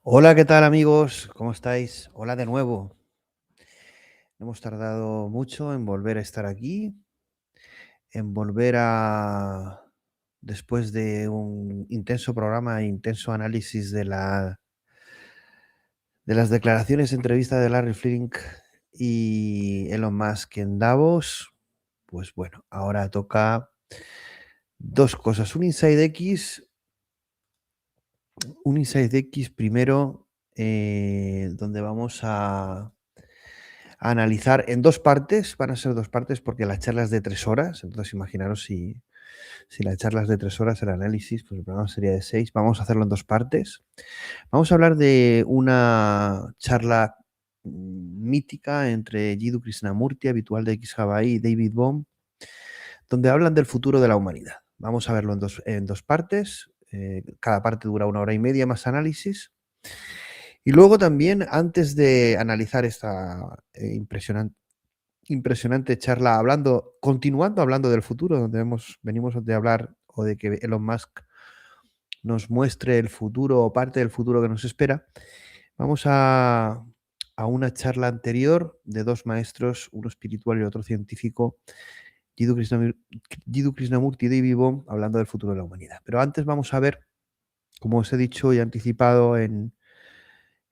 Hola, ¿qué tal amigos? ¿Cómo estáis? Hola de nuevo. No hemos tardado mucho en volver a estar aquí, en volver a después de un intenso programa e intenso análisis de las declaraciones de entrevista de Larry Fink y Elon Musk en Davos, pues bueno, ahora toca dos cosas. Un Inside X primero, donde vamos a analizar en dos partes, van a ser dos partes porque la charla es de 3 horas, entonces imaginaros si la charla es de 3 horas, el análisis, pues el programa sería de 6. Vamos a hacerlo en dos partes. Vamos a hablar de una charla mítica entre Jiddu Krishnamurti, habitual de xHUB.AI, y David Bohm, donde hablan del futuro de la humanidad. Vamos a verlo en dos partes. Cada parte dura 1 hora y media más análisis. Y luego también, antes de analizar esta impresionante charla, continuando hablando del futuro, donde venimos de hablar o de que Elon Musk nos muestre el futuro o parte del futuro que nos espera, vamos a una charla anterior de dos maestros, uno espiritual y otro científico, Jiddu Krishnamurti y David Bohm, hablando del futuro de la humanidad. Pero antes vamos a ver, como os he dicho y anticipado en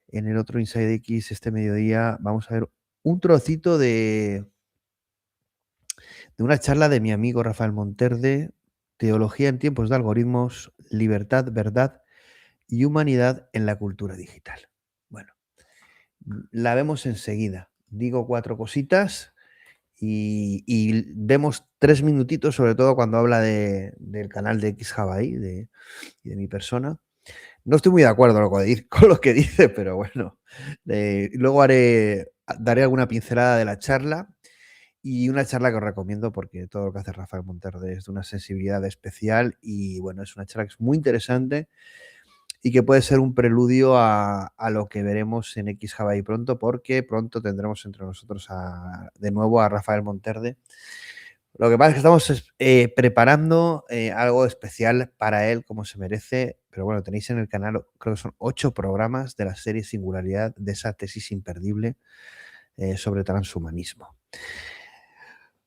el otro Inside X este mediodía, vamos a ver un trocito de una charla de mi amigo Rafael Monterde, Teología en tiempos de algoritmos, libertad, verdad y humanidad en la cultura digital. Bueno, la vemos enseguida. Digo 4 cositas y vemos 3 minutitos, sobre todo cuando habla del canal de xHUB.AI y de mi persona. No estoy muy de acuerdo con lo que dice, pero bueno. Luego daré alguna pincelada de la charla. Y una charla que os recomiendo porque todo lo que hace Rafael Monterde es de una sensibilidad especial y bueno, es una charla que es muy interesante y que puede ser un preludio a lo que veremos en xHUB.AI pronto, porque pronto tendremos entre nosotros de nuevo a Rafael Monterde. Lo que pasa es que estamos preparando algo especial para él, como se merece, pero bueno, tenéis en el canal, creo que son 8 programas de la serie Singularidad, de esa tesis imperdible sobre transhumanismo.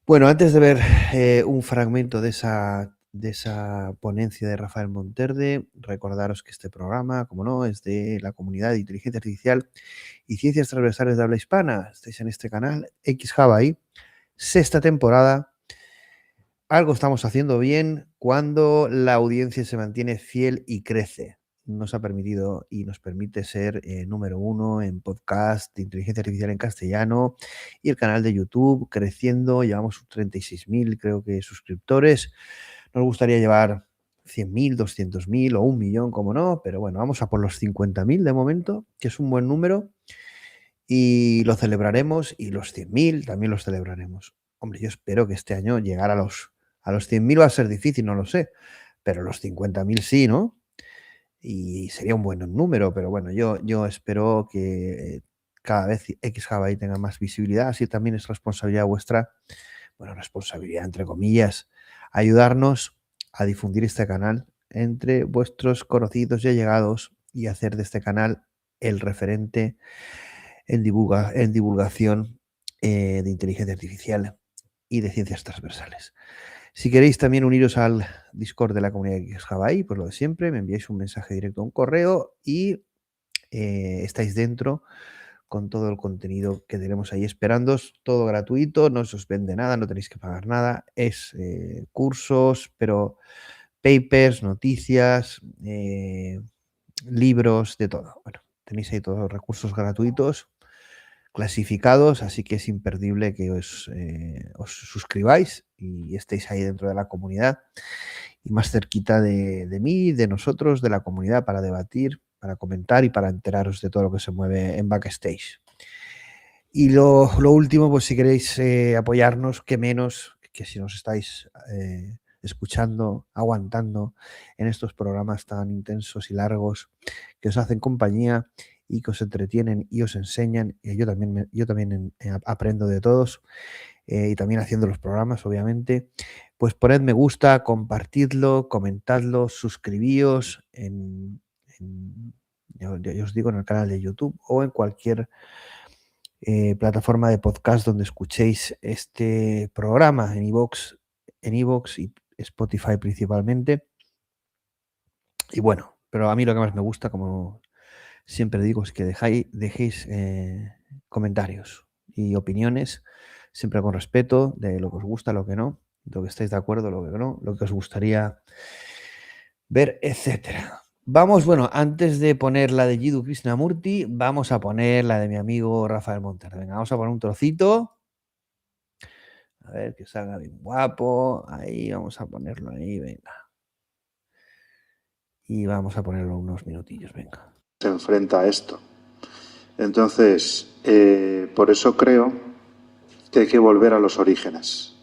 Bueno, antes de ver un fragmento de esa ponencia de Rafael Monterde, recordaros que este programa, como no, es de la comunidad de Inteligencia Artificial y Ciencias Transversales de habla hispana. Estáis en este canal, xHUB.AI, 6ª temporada. Algo estamos haciendo bien cuando la audiencia se mantiene fiel y crece. Nos ha permitido y nos permite ser número 1 en podcast de inteligencia artificial en castellano y el canal de YouTube creciendo. Llevamos 36.000, creo que, suscriptores. Nos gustaría llevar 100.000, 200.000 o 1.000.000, como no, pero bueno, vamos a por los 50.000 de momento, que es un buen número, y lo celebraremos, y los 100.000 también los celebraremos. Hombre, yo espero que este año llegar a los 100.000 va a ser difícil, no lo sé, pero los 50.000 sí, ¿no? Y sería un buen número, pero bueno, yo espero que cada vez xHUB.AI tenga más visibilidad, así también es responsabilidad vuestra, bueno, responsabilidad entre comillas, ayudarnos a difundir este canal entre vuestros conocidos y allegados y hacer de este canal el referente en divulgación de inteligencia artificial y de ciencias transversales. Si queréis también uniros al Discord de la comunidad de xHUB.AI, pues lo de siempre, me enviáis un mensaje directo a un correo y estáis dentro con todo el contenido que tenemos ahí esperándoos, todo gratuito, no se os vende nada, no tenéis que pagar nada, es cursos, pero papers, noticias, libros, de todo. Bueno, tenéis ahí todos los recursos gratuitos clasificados, así que es imperdible que os suscribáis y estéis ahí dentro de la comunidad y más cerquita de mí, de nosotros, de la comunidad, para debatir, para comentar y para enteraros de todo lo que se mueve en backstage. Y lo último, pues si queréis apoyarnos, qué menos que si nos estáis escuchando, aguantando en estos programas tan intensos y largos que os hacen compañía y que os entretienen y os enseñan. Yo también aprendo de todos y también haciendo los programas, obviamente. Pues poned me gusta, compartidlo, comentadlo, suscribíos yo os digo, en el canal de YouTube o en cualquier plataforma de podcast donde escuchéis este programa, en iVoox y Spotify principalmente. Y bueno, pero a mí lo que más me gusta, como siempre digo, es que dejéis comentarios y opiniones, siempre con respeto, de lo que os gusta, lo que no, lo que estáis de acuerdo, lo que no, lo que os gustaría ver, etcétera. Vamos, bueno, antes de poner la de Jiddu Krishnamurti, vamos a poner la de mi amigo Rafael Montero. Venga, vamos a poner un trocito. A ver, que salga bien guapo. Ahí, vamos a ponerlo ahí, venga. Y vamos a ponerlo unos minutillos, venga. Se enfrenta a esto. Entonces, por eso creo que hay que volver a los orígenes.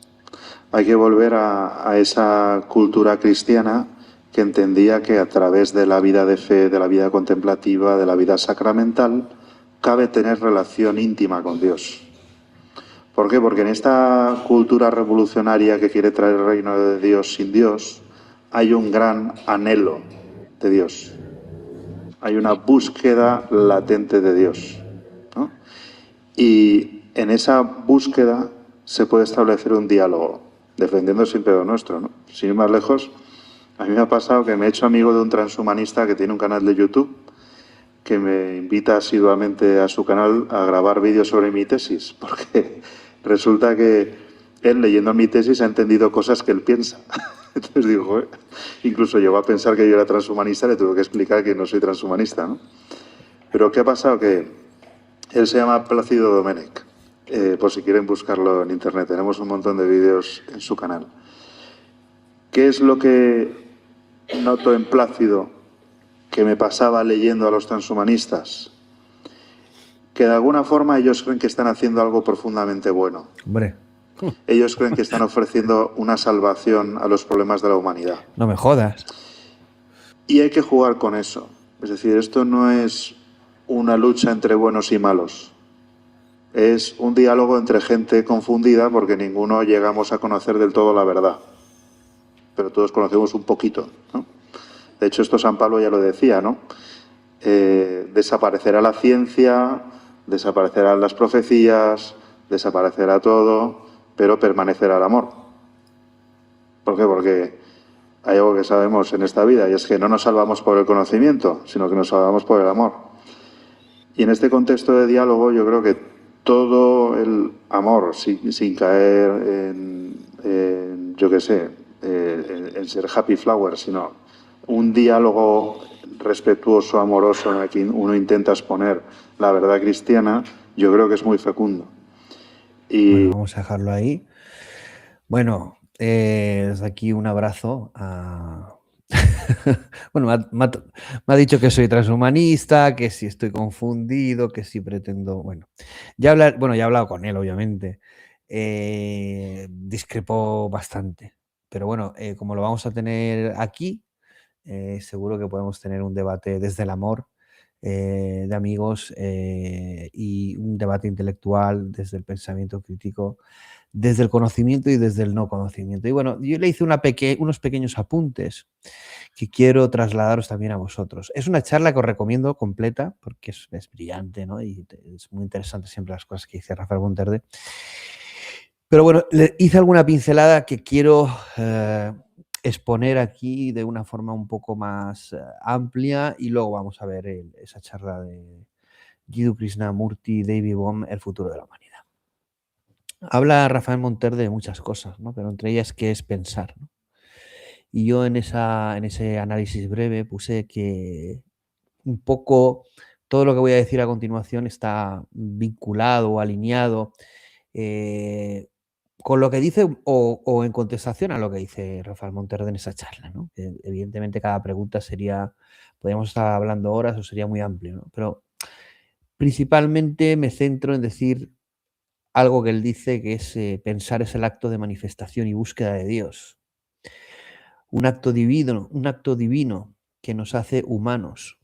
Hay que volver a esa cultura cristiana que entendía que a través de la vida de fe, de la vida contemplativa, de la vida sacramental, cabe tener relación íntima con Dios. ¿Por qué? Porque en esta cultura revolucionaria que quiere traer el reino de Dios sin Dios, hay un gran anhelo de Dios. Hay una búsqueda latente de Dios, ¿no? Y en esa búsqueda se puede establecer un diálogo, defendiendo siempre lo nuestro, ¿no? Sin ir más lejos, a mí me ha pasado que me he hecho amigo de un transhumanista que tiene un canal de YouTube que me invita asiduamente a su canal a grabar vídeos sobre mi tesis, porque resulta que él, leyendo mi tesis, ha entendido cosas que él piensa. Entonces digo, joder, incluso llegó a pensar que yo era transhumanista, le tuve que explicar que no soy transhumanista, ¿no? Pero ¿qué ha pasado? Que él se llama Plácido Doménech, por si quieren buscarlo en internet, tenemos un montón de vídeos en su canal. ¿Qué es lo que noto en Plácido que me pasaba leyendo a los transhumanistas? Que de alguna forma ellos creen que están haciendo algo profundamente bueno. Hombre, Ellos creen que están ofreciendo una salvación a los problemas de la humanidad. no me jodas. Y hay que jugar con eso. Es decir, esto no es una lucha entre buenos y malos. Es un diálogo entre gente confundida porque ninguno llegamos a conocer del todo la verdad. Pero todos conocemos un poquito, ¿no? De hecho, esto San Pablo ya lo decía, ¿no? Desaparecerá la ciencia, desaparecerán las profecías, desaparecerá todo, pero permanecerá el amor. ¿Por qué? Porque hay algo que sabemos en esta vida y es que no nos salvamos por el conocimiento, sino que nos salvamos por el amor. Y en este contexto de diálogo yo creo que todo el amor, sin caer en yo qué sé, en ser happy flower, sino un diálogo respetuoso, amoroso, en el que uno intenta exponer la verdad cristiana, yo creo que es muy fecundo. Y Bueno, vamos a dejarlo ahí. Bueno, desde aquí un abrazo a... Bueno, me ha dicho que soy transhumanista, que si estoy confundido, que si pretendo... Bueno, ya he hablado con él, obviamente. Discrepó bastante. Pero bueno, como lo vamos a tener aquí, seguro que podemos tener un debate desde el amor de amigos y un debate intelectual desde el pensamiento crítico, desde el conocimiento y desde el no conocimiento. Y bueno, yo le hice unos pequeños apuntes que quiero trasladaros también a vosotros. Es una charla que os recomiendo completa porque es brillante, ¿no? Y es muy interesante siempre las cosas que dice Rafael Monterde. Pero bueno, le hice alguna pincelada que quiero exponer aquí de una forma un poco más amplia y luego vamos a ver esa charla de Jiddu Krishnamurti, David Bohm, El futuro de la humanidad. Habla Rafael Monterde de muchas cosas, ¿no? Pero entre ellas qué es pensar, ¿no? Y yo en ese análisis breve puse que un poco todo lo que voy a decir a continuación está vinculado o alineado con lo que dice o en contestación a lo que dice Rafael Monterde en esa charla, ¿no? Que evidentemente cada pregunta podríamos estar hablando horas o sería muy amplio, ¿no? Pero principalmente me centro en decir algo que él dice que es pensar es el acto de manifestación y búsqueda de Dios. Un acto divino que nos hace humanos.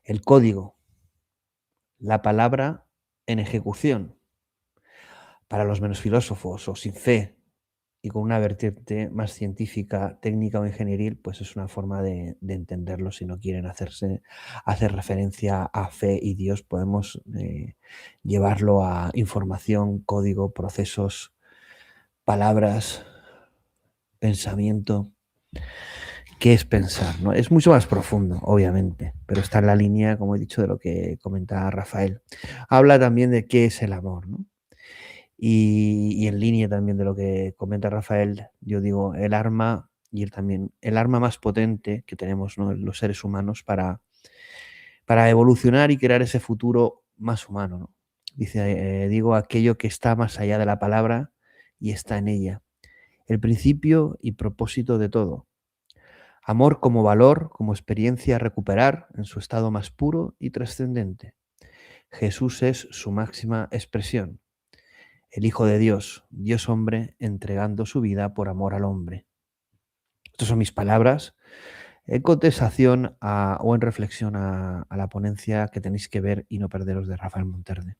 El código, la palabra en ejecución. Para los menos filósofos o sin fe y con una vertiente más científica, técnica o ingenieril, pues es una forma de entenderlo. Si no quieren hacer referencia a fe y Dios, podemos llevarlo a información, código, procesos, palabras, pensamiento. qué es pensar, ¿no? Es mucho más profundo, obviamente, pero está en la línea, como he dicho, de lo que comentaba Rafael. Habla también de qué es el amor, ¿no? Y en línea también de lo que comenta Rafael, yo digo, el arma y también el arma más potente que tenemos, ¿no?, los seres humanos para evolucionar y crear ese futuro más humano, ¿no? Dice, digo, aquello que está más allá de la palabra y está en ella. El principio y propósito de todo. Amor como valor, como experiencia a recuperar en su estado más puro y trascendente. Jesús es su máxima expresión. El Hijo de Dios, Dios hombre, entregando su vida por amor al hombre. Estas son mis palabras en contestación o en reflexión a la ponencia que tenéis que ver y no perderos de Rafael Monterde.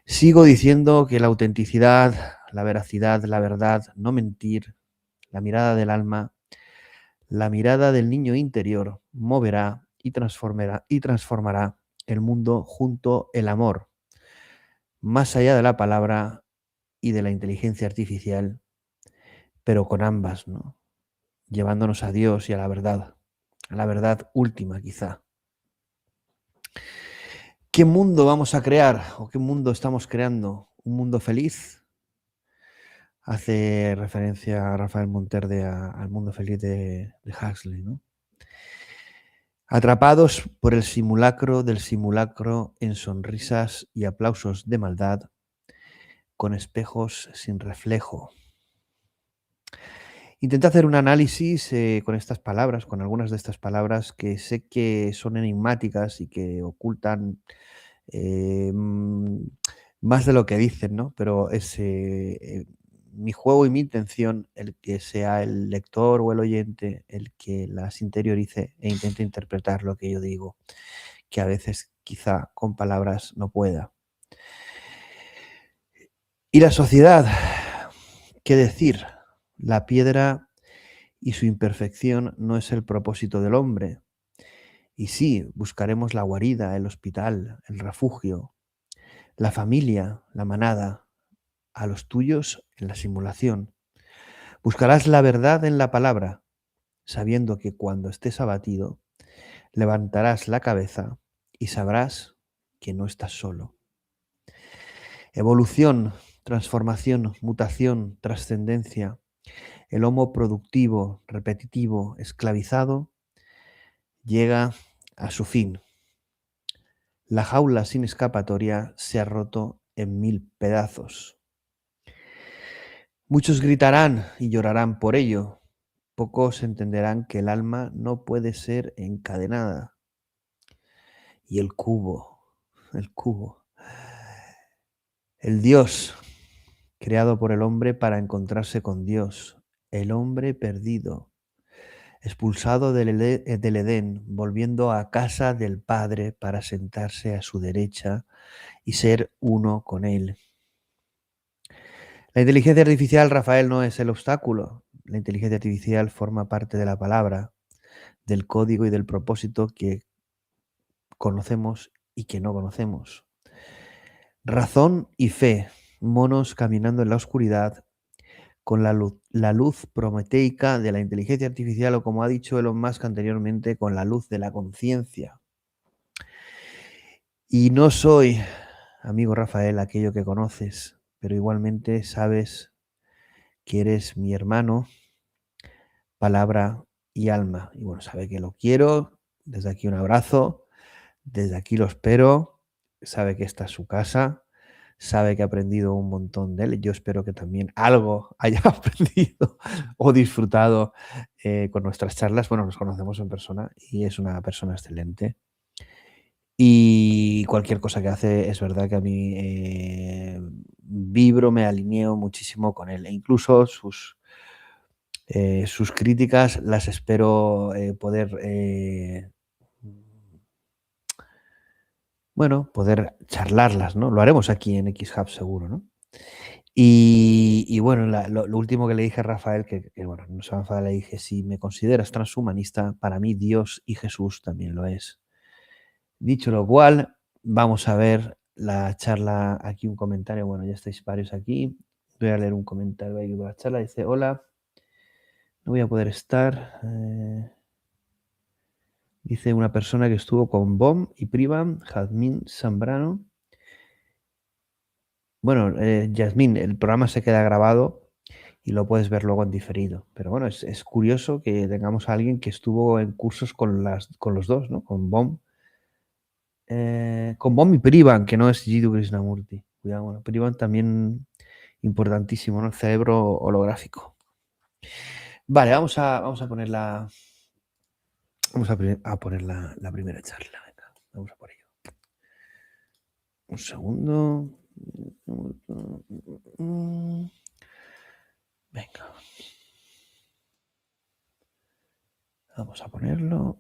Sigo diciendo que la autenticidad, la veracidad, la verdad, no mentir, la mirada del alma, la mirada del niño interior moverá y transformará el mundo junto el amor, más allá de la palabra y de la inteligencia artificial, pero con ambas, ¿no? Llevándonos a Dios y a la verdad última quizá. ¿Qué mundo vamos a crear o qué mundo estamos creando? ¿Un mundo feliz? Hace referencia a Rafael Monterde al mundo feliz de Huxley, ¿no? Atrapados por el simulacro del simulacro en sonrisas y aplausos de maldad, con espejos sin reflejo. Intenté hacer un análisis con estas palabras, con algunas de estas palabras que sé que son enigmáticas y que ocultan más de lo que dicen, ¿no? Pero es mi juego y mi intención el que sea el lector o el oyente el que las interiorice e intente interpretar lo que yo digo, que a veces quizá con palabras no pueda. Y la sociedad, ¿qué decir? La piedra y su imperfección no es el propósito del hombre. Y sí, buscaremos la guarida, el hospital, el refugio, la familia, la manada, a los tuyos en la simulación. Buscarás la verdad en la palabra, sabiendo que cuando estés abatido, levantarás la cabeza y sabrás que no estás solo. Evolución, transformación, mutación, trascendencia. El homo productivo, repetitivo, esclavizado, llega a su fin. La jaula sin escapatoria se ha roto en 1000 pedazos. Muchos gritarán y llorarán por ello. Pocos entenderán que el alma no puede ser encadenada. Y el cubo, el Dios, creado por el hombre para encontrarse con Dios, el hombre perdido, expulsado del Edén, volviendo a casa del Padre para sentarse a su derecha y ser uno con Él. La inteligencia artificial, Rafael, no es el obstáculo. La inteligencia artificial forma parte de la palabra, del código y del propósito que conocemos y que no conocemos. Razón y fe, monos caminando en la oscuridad con la luz prometeica de la inteligencia artificial o, como ha dicho Elon Musk anteriormente, con la luz de la conciencia. Y no soy, amigo Rafael, aquello que conoces, pero igualmente sabes que eres mi hermano, palabra y alma. Y bueno, sabe que lo quiero, desde aquí un abrazo, desde aquí lo espero, sabe que esta es su casa, sabe que ha aprendido un montón de él. Yo espero que también algo haya aprendido o disfrutado con nuestras charlas. Bueno, nos conocemos en persona y es una persona excelente. Y cualquier cosa que hace, es verdad que a mí vibro, me alineo muchísimo con él. E incluso sus críticas las espero poder poder charlarlas, ¿no? Lo haremos aquí en xHUB seguro, ¿no? Y bueno, lo último que le dije a Rafael, que bueno, no se va a enfadar, le dije, si me consideras transhumanista, para mí Dios y Jesús también lo es. Dicho lo cual, vamos a ver la charla, aquí un comentario, bueno, ya estáis varios aquí, voy a leer un comentario ahí de la charla, dice, hola, no voy a poder estar. Dice una persona que estuvo con Bohm y Privan, Jazmín Zambrano. Bueno, Yasmín, el programa se queda grabado y lo puedes ver luego en diferido. Pero bueno, es curioso que tengamos a alguien que estuvo en cursos con los dos, ¿no? Con Bohm y Privan, que no es Jiddu Krishnamurti. Cuidado, bueno, Privan también importantísimo, ¿no? El cerebro holográfico. Vale, vamos a poner la primera charla. Venga, vamos a por ello. Un segundo. Venga. Vamos a ponerlo.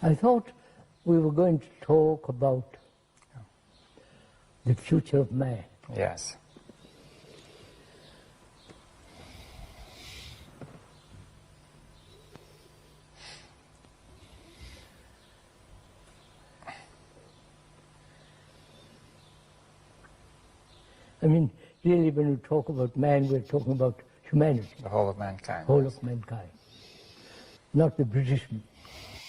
I thought we were going to talk about the future of man. Yes. I mean, really, when we talk about man, we're talking about humanity. The whole of mankind. Whole yes. of mankind. Not the British,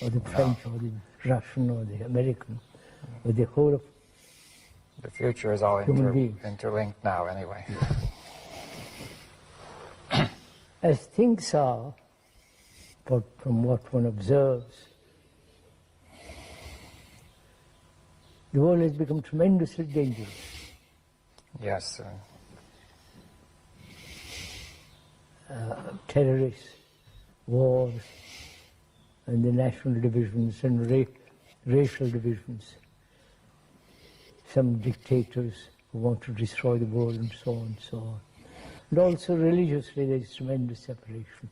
or the French, or the Russian, or the American, but the whole of The future is all human beings. interlinked now, anyway. As things are, but from what one observes, the world has become tremendously dangerous. Yes. Terrorists, wars, and the national divisions and racial divisions. Some dictators who want to destroy the world and so on and so on. And also religiously there is tremendous separation.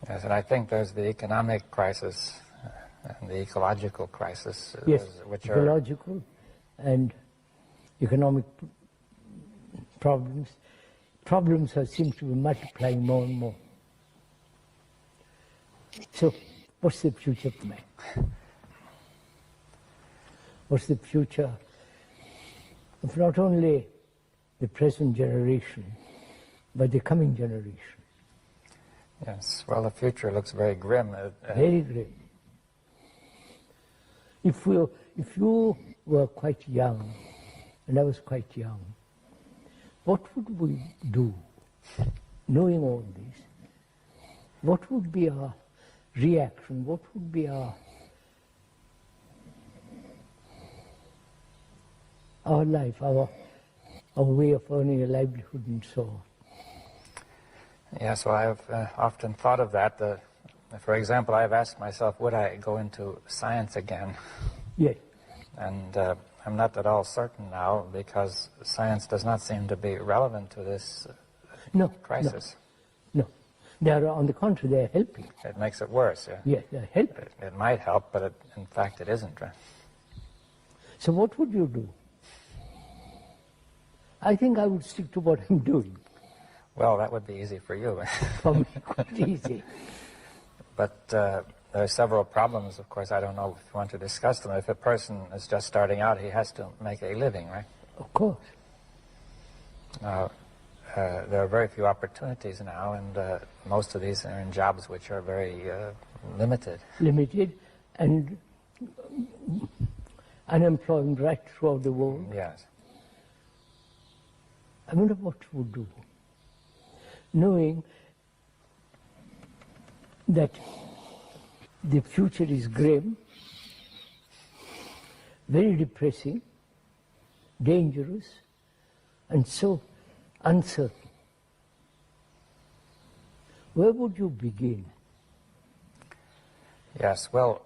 Yes, and I think there's the economic crisis and the ecological crisis, Yes, which are ecological and economic problems. Problems seem to be multiplying more and more. So, what's the future of man? What's the future of not only the present generation, but the coming generation? Yes, well, the future looks very grim. Very grim. If you were quite young, and I was quite young, what would we do, knowing all this? What would be our reaction? What would be our life, our way of earning a livelihood and so on? Yes, well, I've often thought of that. For example, I've asked myself, would I go into science again? Yes. And I'm not at all certain now, because science does not seem to be relevant to this crisis. No. They are, on the contrary, they are helping. It makes it worse, yeah. Yes, they are helping. It might help, but in fact it isn't. Right? So what would you do? I think I would stick to what I'm doing. Well, that would be easy for you. For me, quite easy. But there are several problems, of course. I don't know if you want to discuss them. If a person is just starting out, he has to make a living, right? Of course. Now, there are very few opportunities now, and most of these are in jobs which are very limited. Limited and unemployment right throughout the world. Yes. I wonder what you would do, knowing that the future is grim, very depressing, dangerous, and so uncertain. Where would you begin? Yes, well,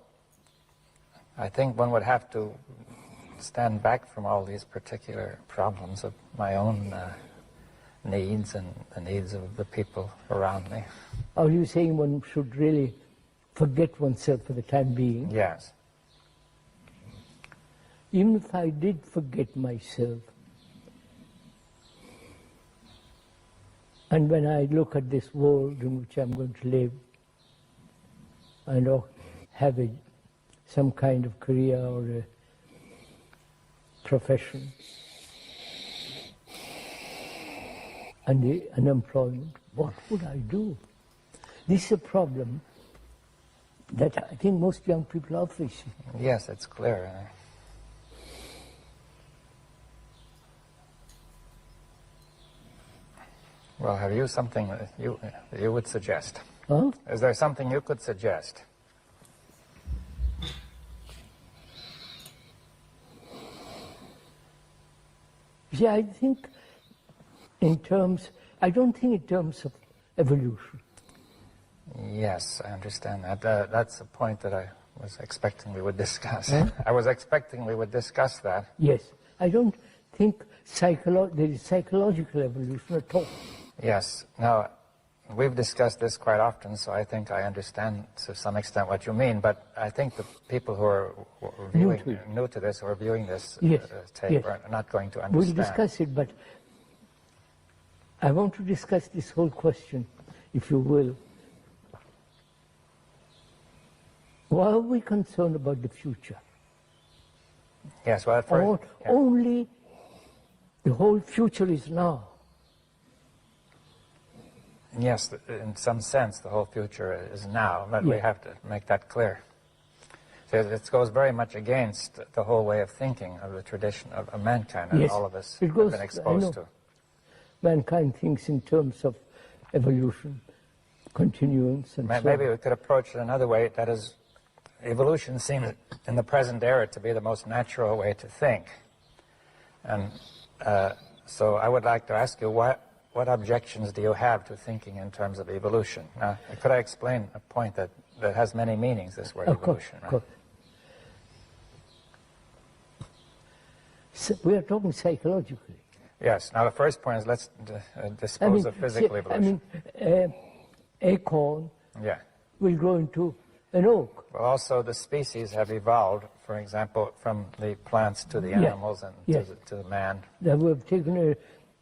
I think one would have to stand back from all these particular problems of my own needs and the needs of the people around me. Are you saying one should really forget oneself for the time being? Yes. Even if I did forget myself, And when I look at this world in which I'm going to live, and have some kind of career or a profession, and the unemployment, what would I do? This is a problem that I think most young people are facing. Yes, it's clear. Well, have you something that you would suggest? Huh? Is there something you could suggest? Yeah, I think I don't think in terms of evolution. Yes, I understand that. That's a point that I was expecting we would discuss. Huh? I was expecting we would discuss that. Yes, I don't think there is psychological evolution at all. Yes. Now, we've discussed this quite often, so I think I understand to some extent what you mean, but I think the people who are new to this, who are viewing this tape, are not going to understand. We'll discuss it, but I want to discuss this whole question, if you will. Why are we concerned about the future? Yes, well, at first, only the whole future is now. Yes, in some sense, the whole future is now, but we have to make that clear. So it goes very much against the whole way of thinking of the tradition of mankind that all of us have been exposed to. Mankind thinks in terms of evolution, continuance, and so on. Maybe we could approach it another way, that is, evolution seems in the present era to be the most natural way to think. And so I would like to ask you, what objections do you have to thinking in terms of evolution? Now, could I explain a point that has many meanings, this word evolution? Of course. So we are talking psychologically. Yes. Now, the first point is let's dispose of physical evolution. Acorn will grow into an oak. Well, also the species have evolved, for example, from the plants to the animals and to the man. That we have taken a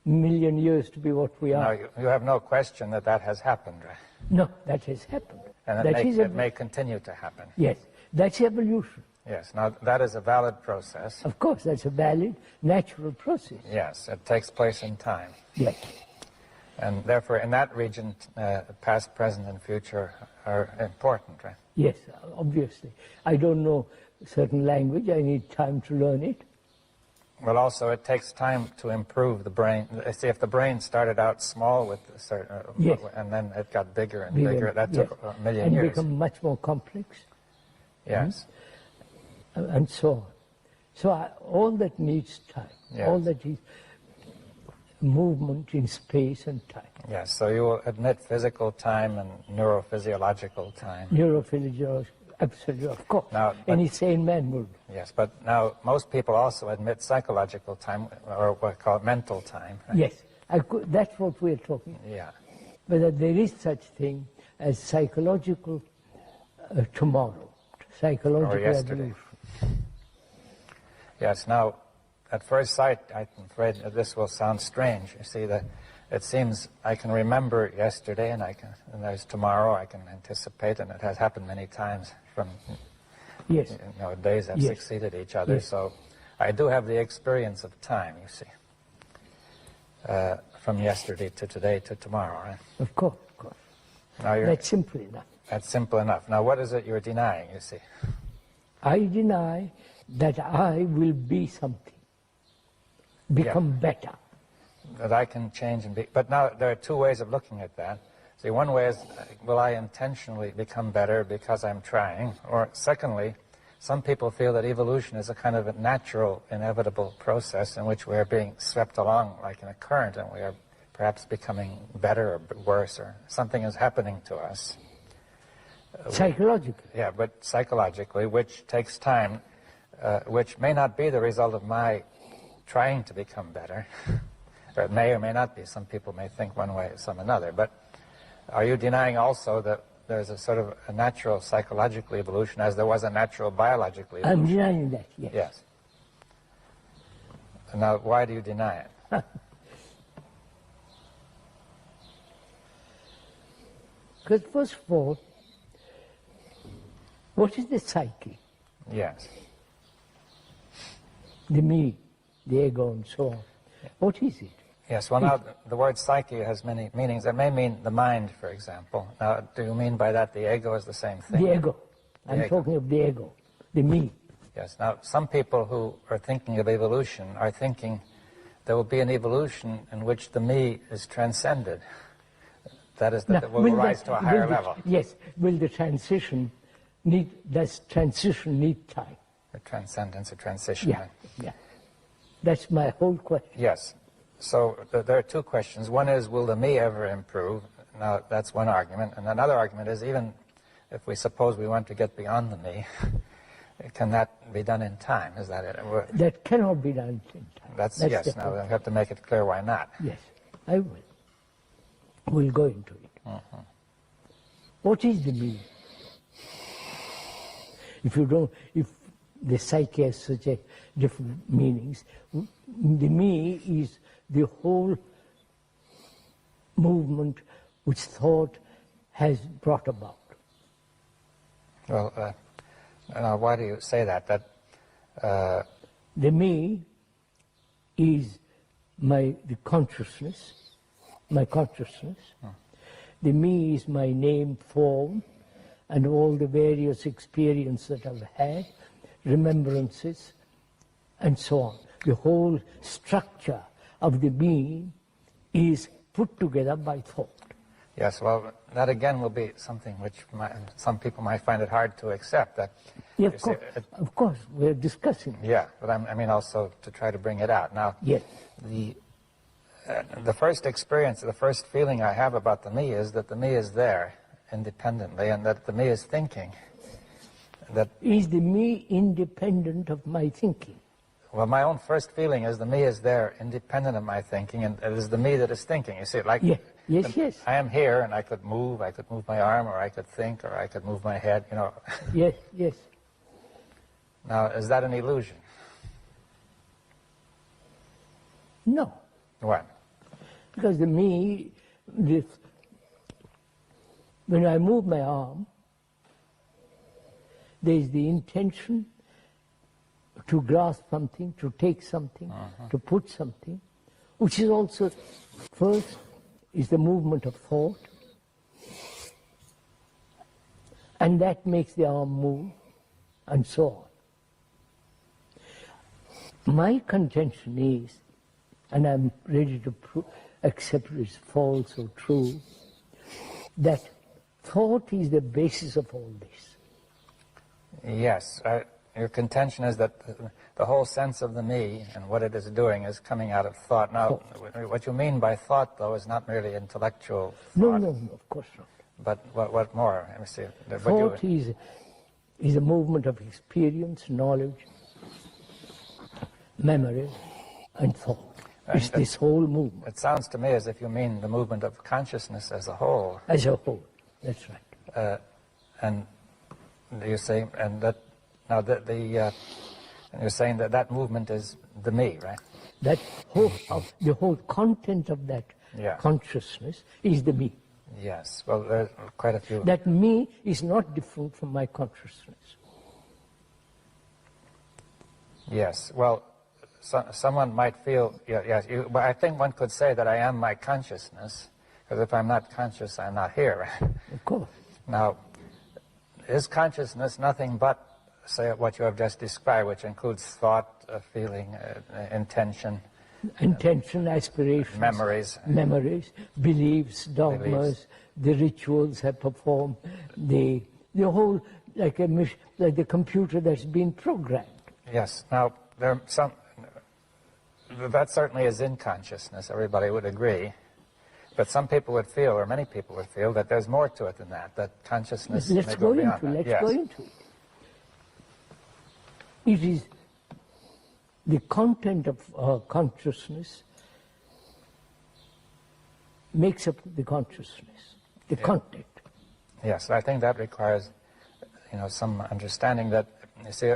million years to be what we are. Now, you have no question that has happened, right? No, that has happened. And it may continue to happen. Yes, that's evolution. Yes, now that is a valid process. Of course, that's a valid, natural process. Yes, it takes place in time. Yes. And therefore, in that region, past, present, and future are important, right? Yes, obviously. I don't know certain language. I need time to learn it. Well, also, it takes time to improve the brain. See, if the brain started out small with a certain, and then it got bigger and bigger, that took a million years. And become much more complex. Yes. And so on. So all that needs time. Yes. All that is movement in space and time. Yes, so you will admit physical time and neurophysiological time. Neurophysiological, absolutely, of course. Now, any sane man would. Yes, but now most people also admit psychological time, or what we call mental time. Right? Yes, that's what we're talking about. Yeah. Whether there is such thing as psychological tomorrow, psychological evolution. Yes, now, at first sight, I'm afraid that this will sound strange. You see, that it seems I can remember yesterday, and there's tomorrow I can anticipate, and it has happened many times from days that succeeded each other. Yes. So I do have the experience of time, you see, from yesterday to today to tomorrow. Right? Of course, of course. Now that's simple enough. That's simple enough. Now, what is it you're denying, you see? I deny that I will be something, become better. That I can change and be. But now there are two ways of looking at that. See, one way is, will I intentionally become better because I'm trying? Or secondly, some people feel that evolution is a kind of a natural, inevitable process in which we are being swept along like in a current, and we are perhaps becoming better or worse, or something is happening to us. Psychologically. Yeah, but psychologically, which takes time, which may not be the result of my trying to become better. Or it may or may not be. Some people may think one way, some another. But are you denying also that there's a sort of a natural psychological evolution as there was a natural biological evolution? I'm denying that, yes. Yes. Now, why do you deny it? Because first of all, what is the psyche? Yes. The me, the ego, and so on. What is it? Yes, well now the word psyche has many meanings. It may mean the mind, for example. Now, do you mean by that the ego is the same thing? The ego. I'm ego. talking of the ego, the me. Yes, now some people who are thinking of evolution are thinking there will be an evolution in which the me is transcended. That is, that it will rise to a higher level. Yes, does transition need time? The transcendence or transition. Yeah, yeah. That's my whole question. Yes. So there are two questions. One is, will the me ever improve? Now, that's one argument. And another argument is, even if we suppose we want to get beyond the me, can that be done in time? Is that it? That cannot be done in time. That's yes. Now, we have to make it clear why not. Yes, I will. We'll go into it. Mm-hmm. What is the me? If the psyche has such a different meanings, the me is the whole movement which thought has brought about. Well, now why do you say that? The me is the consciousness, my consciousness. The me is my name, form, and all the various experiences that I've had, remembrances, and so on. The whole structure of the me is put together by thought. Yes, well, that again will be something which some people might find it hard to accept. That Yeah, of course, we're discussing. Yeah, but I mean also to try to bring it out. Now, yes. The first experience, the first feeling I have about the me is that the me is there independently, and that the me is thinking. That is the me independent of my thinking? Well, my own first feeling is the me is there independent of my thinking, and it is the me that is thinking. You see, like yes. I am here, and I could move my arm, or I could think, or I could move my head, you know. Yes. Now, is that an illusion? No. What? Because the me, when I move my arm, there is the intention to grasp something, to take something, to put something, which is also, first, is the movement of thought, and that makes the arm move, and so on. My contention is, and I'm ready to accept it's false or true, that thought is the basis of all this. Yes. Your contention is that the whole sense of the me and what it is doing is coming out of thought. Now, what you mean by thought, though, is not merely intellectual thought. No, of course not. But what more? Let me see. Thought is a movement of experience, knowledge, memory, and thought. It's this whole movement. It sounds to me as if you mean the movement of consciousness as a whole. As a whole, that's right. And you say, and that now and you're saying that movement is the me, right? That the whole content of that consciousness is the me. Yes. Well, there's quite a few. That me is not different from my consciousness. Yes. Well, someone might feel, but I think one could say that I am my consciousness, because if I'm not conscious, I'm not here. Of course. Now, is consciousness nothing but, say, what you have just described, which includes thought, feeling, intention, aspirations, memories, beliefs, dogmas, the rituals I perform, the whole, like the computer that's been programmed. Yes. Now, there are some. That certainly is in consciousness. Everybody would agree. But some people would feel, or many people would feel, that there's more to it than that. That consciousness may go beyond that. Let's go into it. It is the content of consciousness makes up the consciousness, the content. Yes, I think that requires, some understanding that, you see,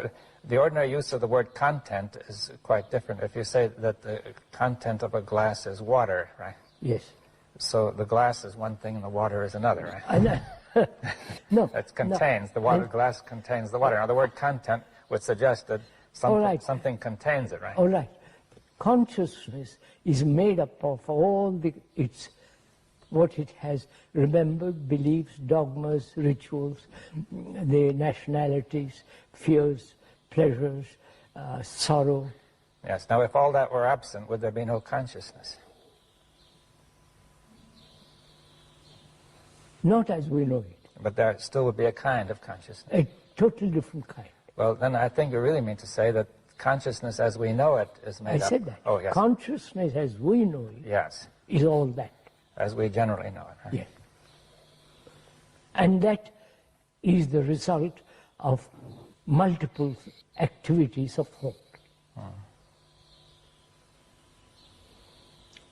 the ordinary use of the word content is quite different. If you say that the content of a glass is water, right? Yes. So the glass is one thing and the water is another, right? No. It contains, the water glass contains the water. Now the word content would suggest that something contains it, right? All right. Consciousness is made up of all what it has remembered, beliefs, dogmas, rituals, the nationalities, fears, pleasures, sorrow. Yes. Now if all that were absent, would there be no consciousness? Not as we know it. But there still would be a kind of consciousness. A totally different kind. Well, then I think you really mean to say that consciousness as we know it is made up. I said that. Oh, yes. Consciousness as we know it Yes. is all that. As we generally know it. Right? Yes. And that is the result of multiple activities of thought.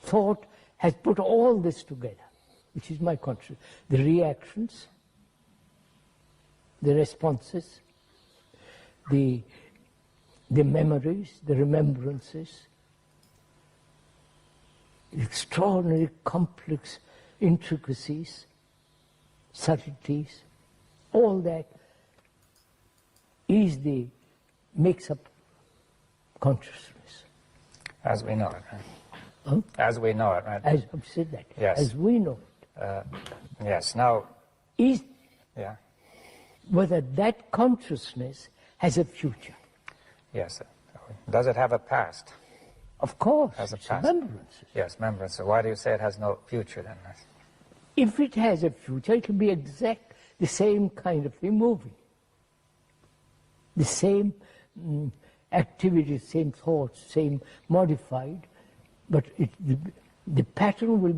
Thought has put all this together, which is my consciousness. The reactions, the responses, the memories, the remembrances, extraordinary complex intricacies, subtleties, all that makes up consciousness. As we know it, right? Huh? As we know it, right? As I've said that. Yes. As we know it. Yes. Now, yeah. Whether that consciousness has a future. Yes. Does it have a past? Of course. Has a it's past. Remembrances. Yes, remembrance. So why do you say it has no future then? If it has a future, it will be exact the same kind of thing moving. The same activities, same thoughts, same modified, but the pattern will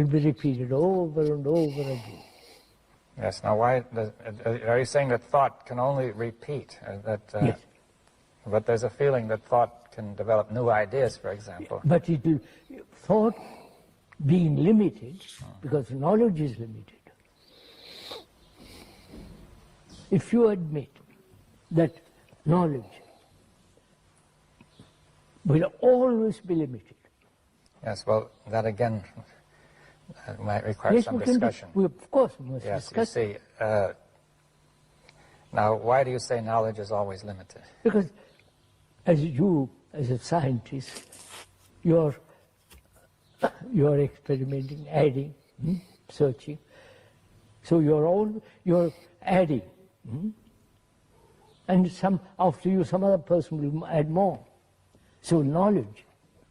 be repeated over and over again. Yes. Now, are you saying that thought can only repeat? Yes. But there's a feeling that thought can develop new ideas, for example. But thought being limited, because knowledge is limited. If you admit that knowledge will always be limited. Yes, well, that again might require some discussion. Of course, we must discuss. You see, now, why do you say knowledge is always limited? Because as a scientist, you're experimenting, adding, searching. So you're adding. And after you, some other person will add more. So knowledge,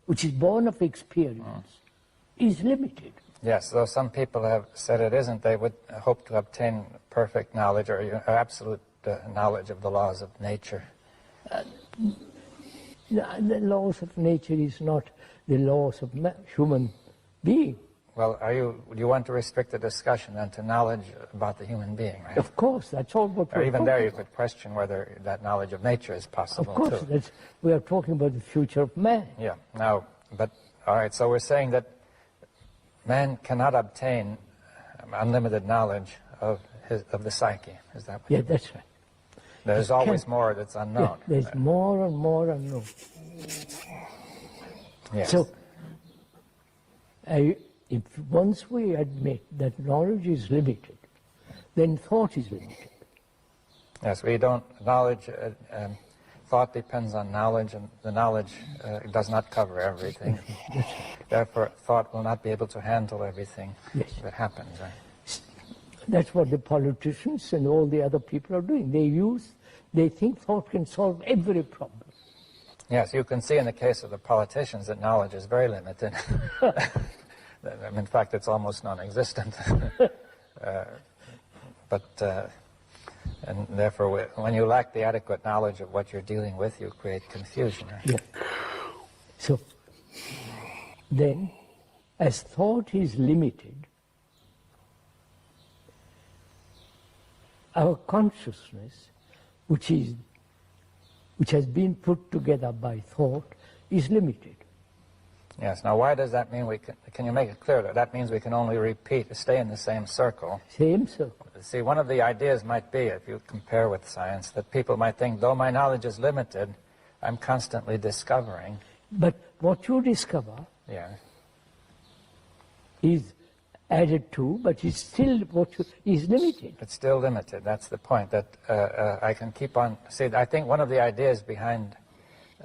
which is born of experience, is limited. Yes, though some people have said it isn't, they would hope to obtain perfect knowledge or absolute knowledge of the laws of nature. The laws of nature is not the laws of human being. Well, do you want to restrict the discussion then to knowledge about the human being, right? Of course, that's all what we're Or even talking there you about. could question whether that knowledge of nature is possible, Of course, too. we are talking about the future of man. Yeah, now, but, all right, so we're saying that man cannot obtain unlimited knowledge of the psyche, is that what Yeah, that's right. There's always more that's unknown. Yeah, there's more and more unknown. Yes. So, if once we admit that knowledge is limited, then thought is limited. Yes, thought depends on knowledge, and the knowledge does not cover everything. Therefore, thought will not be able to handle everything that happens. Right? That's what the politicians and all the other people are doing. They think thought can solve every problem. Yes, you can see in the case of the politicians that knowledge is very limited. In fact, it's almost non-existent. And therefore, when you lack the adequate knowledge of what you're dealing with, you create confusion. Right? Yeah. So, then, as thought is limited, our consciousness, which has been put together by thought, is limited. Yes. Now, why does that mean can you make it clear that means we can only stay in the same circle? Same circle. See, one of the ideas might be, if you compare with science, that people might think, though my knowledge is limited, I'm constantly discovering. But what you discover is added to, but it's still is limited. It's still limited. That's the point, that I can keep on. See, I think one of the ideas behind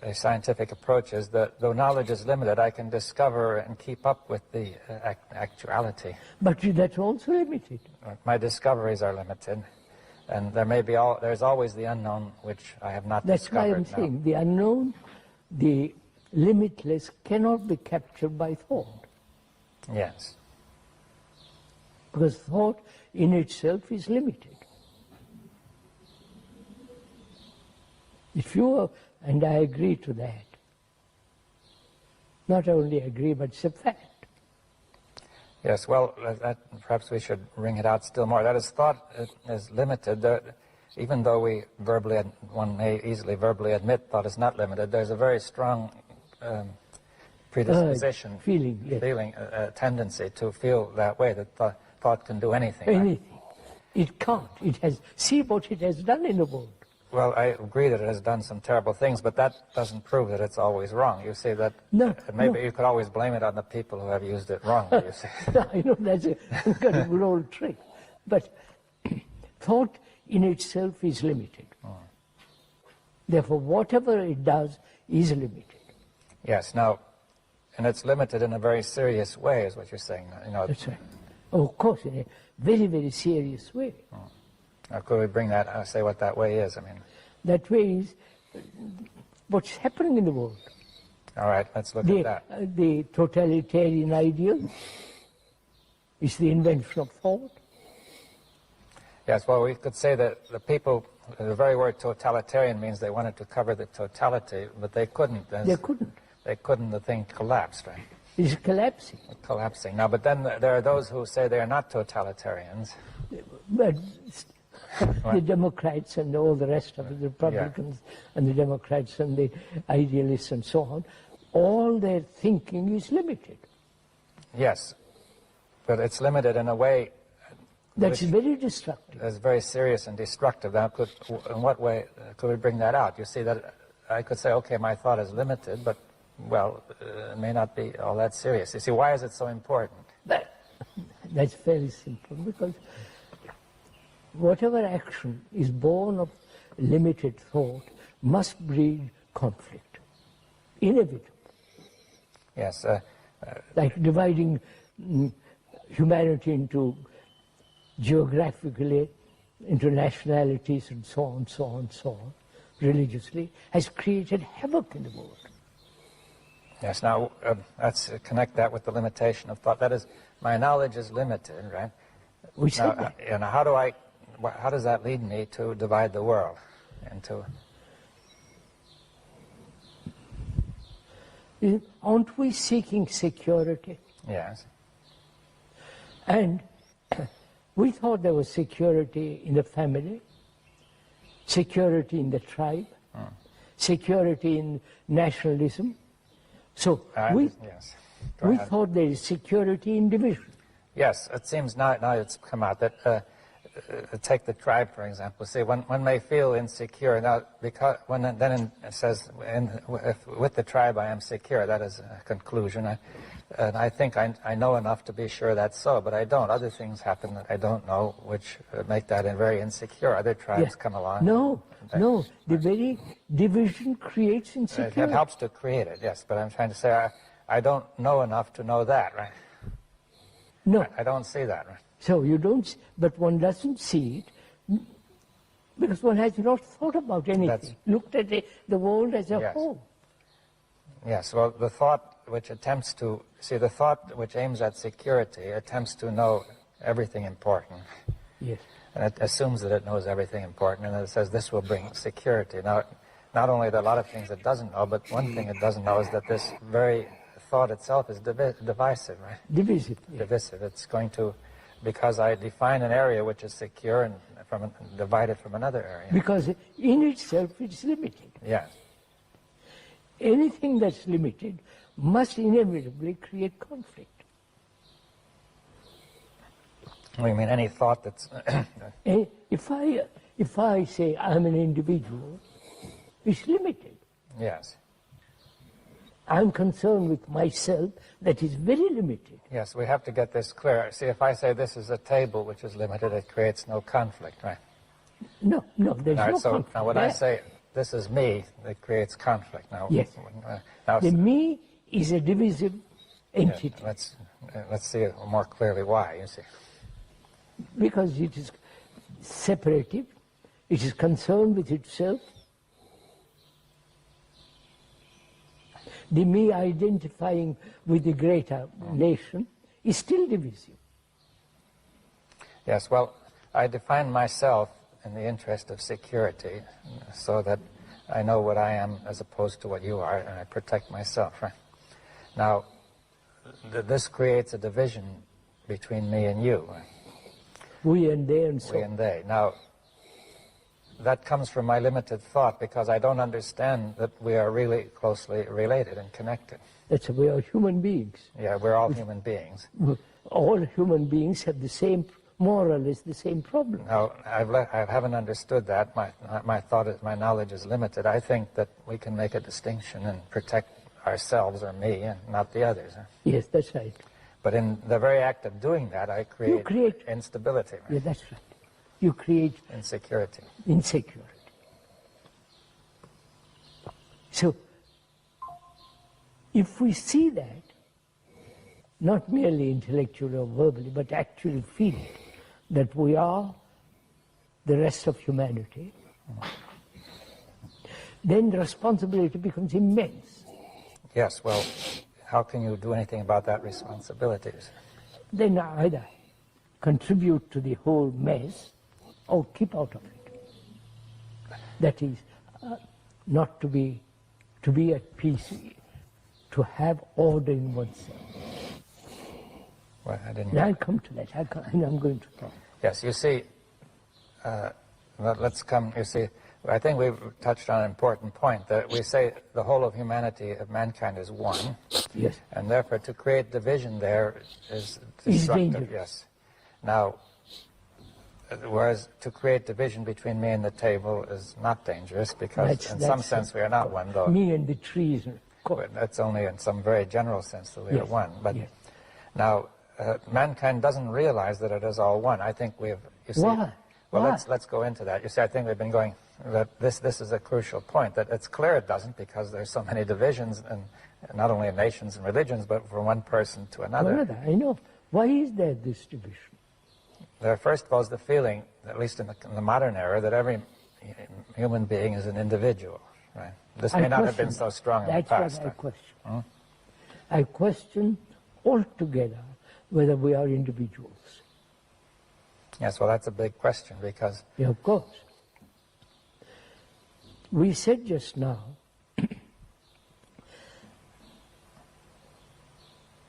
a scientific approach is that though knowledge is limited, I can discover and keep up with the actuality. But that's also limited. My discoveries are limited, and there's always the unknown, which I have not discovered. That's why I'm saying the unknown, the limitless, cannot be captured by thought. Yes. Because thought in itself is limited. If you are, and I agree to that, not only agree, but it's a fact. Yes, well, perhaps we should bring it out still more. That is, thought is limited. Even though one may easily verbally admit thought is not limited, there's a very strong predisposition, feeling, tendency to feel that way, that thought can do anything. Anything. Right? It can't. See what it has done in the world. Well, I agree that it has done some terrible things, but that doesn't prove that it's always wrong. You see that maybe you could always blame it on the people who have used it wrongly, you see. I know that's a kind of good old trick. But thought in itself is limited. Therefore, whatever it does is limited. Yes, now, and it's limited in a very serious way, is what you're saying. That's right. Oh, of course, in a very, very serious way. Now, could we bring that, say what that way is? That way is what's happening in the world. All right, let's look at that. The totalitarian ideal is the invention of thought. Yes, well, we could say that the very word totalitarian means they wanted to cover the totality, but they couldn't. They couldn't. They couldn't, the thing collapsed, right? It's collapsing. Collapsing. Now, but then there are those who say they are not totalitarians. But the Democrats and all the rest of the Republicans and the Democrats and the idealists and so on, all their thinking is limited. Yes, but it's limited in a way that's very destructive. That's very serious and destructive. Now, in what way could we bring that out? You see that I could say, okay, my thought is limited, but, well, it may not be all that serious. You see, why is it so important? That's very simple, because whatever action is born of limited thought must breed conflict. Inevitable. Yes. Like dividing humanity into geographically, into nationalities and so on, so on, so on, religiously, has created havoc in the world. Yes, now let's connect that with the limitation of thought. That is, my knowledge is limited, right? We said that. And how does that lead me to divide the world into? Aren't we seeking security? Yes. And we thought there was security in the family, security in the tribe, security in nationalism. So we thought there is security in division. Yes, it seems now it's come out that, take the tribe, for example. See, one may feel insecure. Now, because then it says, with the tribe I am secure, that is a conclusion. And I think I know enough to be sure that's so, but I don't. Other things happen that I don't know, which make that very insecure. Other tribes come along. No. The very division creates insecurity. It helps to create it, yes. But I'm trying to say I don't know enough to know that, right? No. I don't see that, right? So you don't, but one doesn't see it because one has not thought about anything, looked at the world as a whole. Yes, well, the thought which attempts to, the thought which aims at security attempts to know everything important. Yes. And it assumes that it knows everything important, and it says this will bring security. Now, not only are there a lot of things it doesn't know, but one thing it doesn't know is that this very thought itself is divisive, right? Divisive. Yes. Divisive. It's going to, because I define an area which is secure and divide it from another area. Because in itself it's limited. Yes. Anything that's limited must inevitably create conflict. What do you mean, any thought that's... If I say I'm an individual, it's limited. Yes. I'm concerned with myself that is very limited. Yes, we have to get this clear. See, if I say this is a table which is limited, it creates no conflict, right? No, there's All right, no so conflict now when there. I say this is me, it creates conflict. Now, Yes. Now The me is a divisive entity. let's see it more clearly why, you see. Because it is separative, it is concerned with itself. The me identifying with the greater nation is still divisive. Yes, well, I define myself in the interest of security so that I know what I am as opposed to what you are, and I protect myself, right? Now, this creates a division between me and you. Right? We and they and so We and they. Now, that comes from my limited thought because I don't understand that we are really closely related and connected. That's why we are human beings. Yeah, we're all human beings. All human beings have the same, more or less the same problem. Now, I haven't understood that. My thought is, my knowledge is limited. I think that we can make a distinction and protect ourselves or me and not the others. Huh? Yes, that's right. But in the very act of doing that, I create instability. Right? Yeah, that's right. You create insecurity. So, if we see that, not merely intellectually or verbally, but actually feel that we are the rest of humanity, then the responsibility becomes immense. Yes, well, how can you do anything about that responsibility? Then either contribute to the whole mess or keep out of it. That is, not to be at peace, to have order in oneself. Well, I didn't. I'll come to that. I'm going to talk. Yes, you see, let's come, you see, I think we've touched on an important point, that we say the whole of humanity, of mankind, is one. Yes. And therefore, to create division there is destructive. dangerous. Yes. Now, whereas to create division between me and the table is not dangerous, because in some sense we are not one, though. Me and the trees. That's only in some very general sense that we are one. But yes. now, mankind doesn't realize that it is all one. I think we have. You see, Why? Well, Why? let's go into that. You see, I think we've been going. That this is a crucial point. That it's clear it doesn't, because there's so many divisions, and not only in nations and religions, but from one person to another. I know. Why is there this division? There, first of all, is the feeling, at least in the modern era, that every human being is an individual. Right? This may not have been so strong in the past. That's what I question. I question altogether whether we are individuals. Yes, well, that's a big question, because... Yeah, of course. We said just now,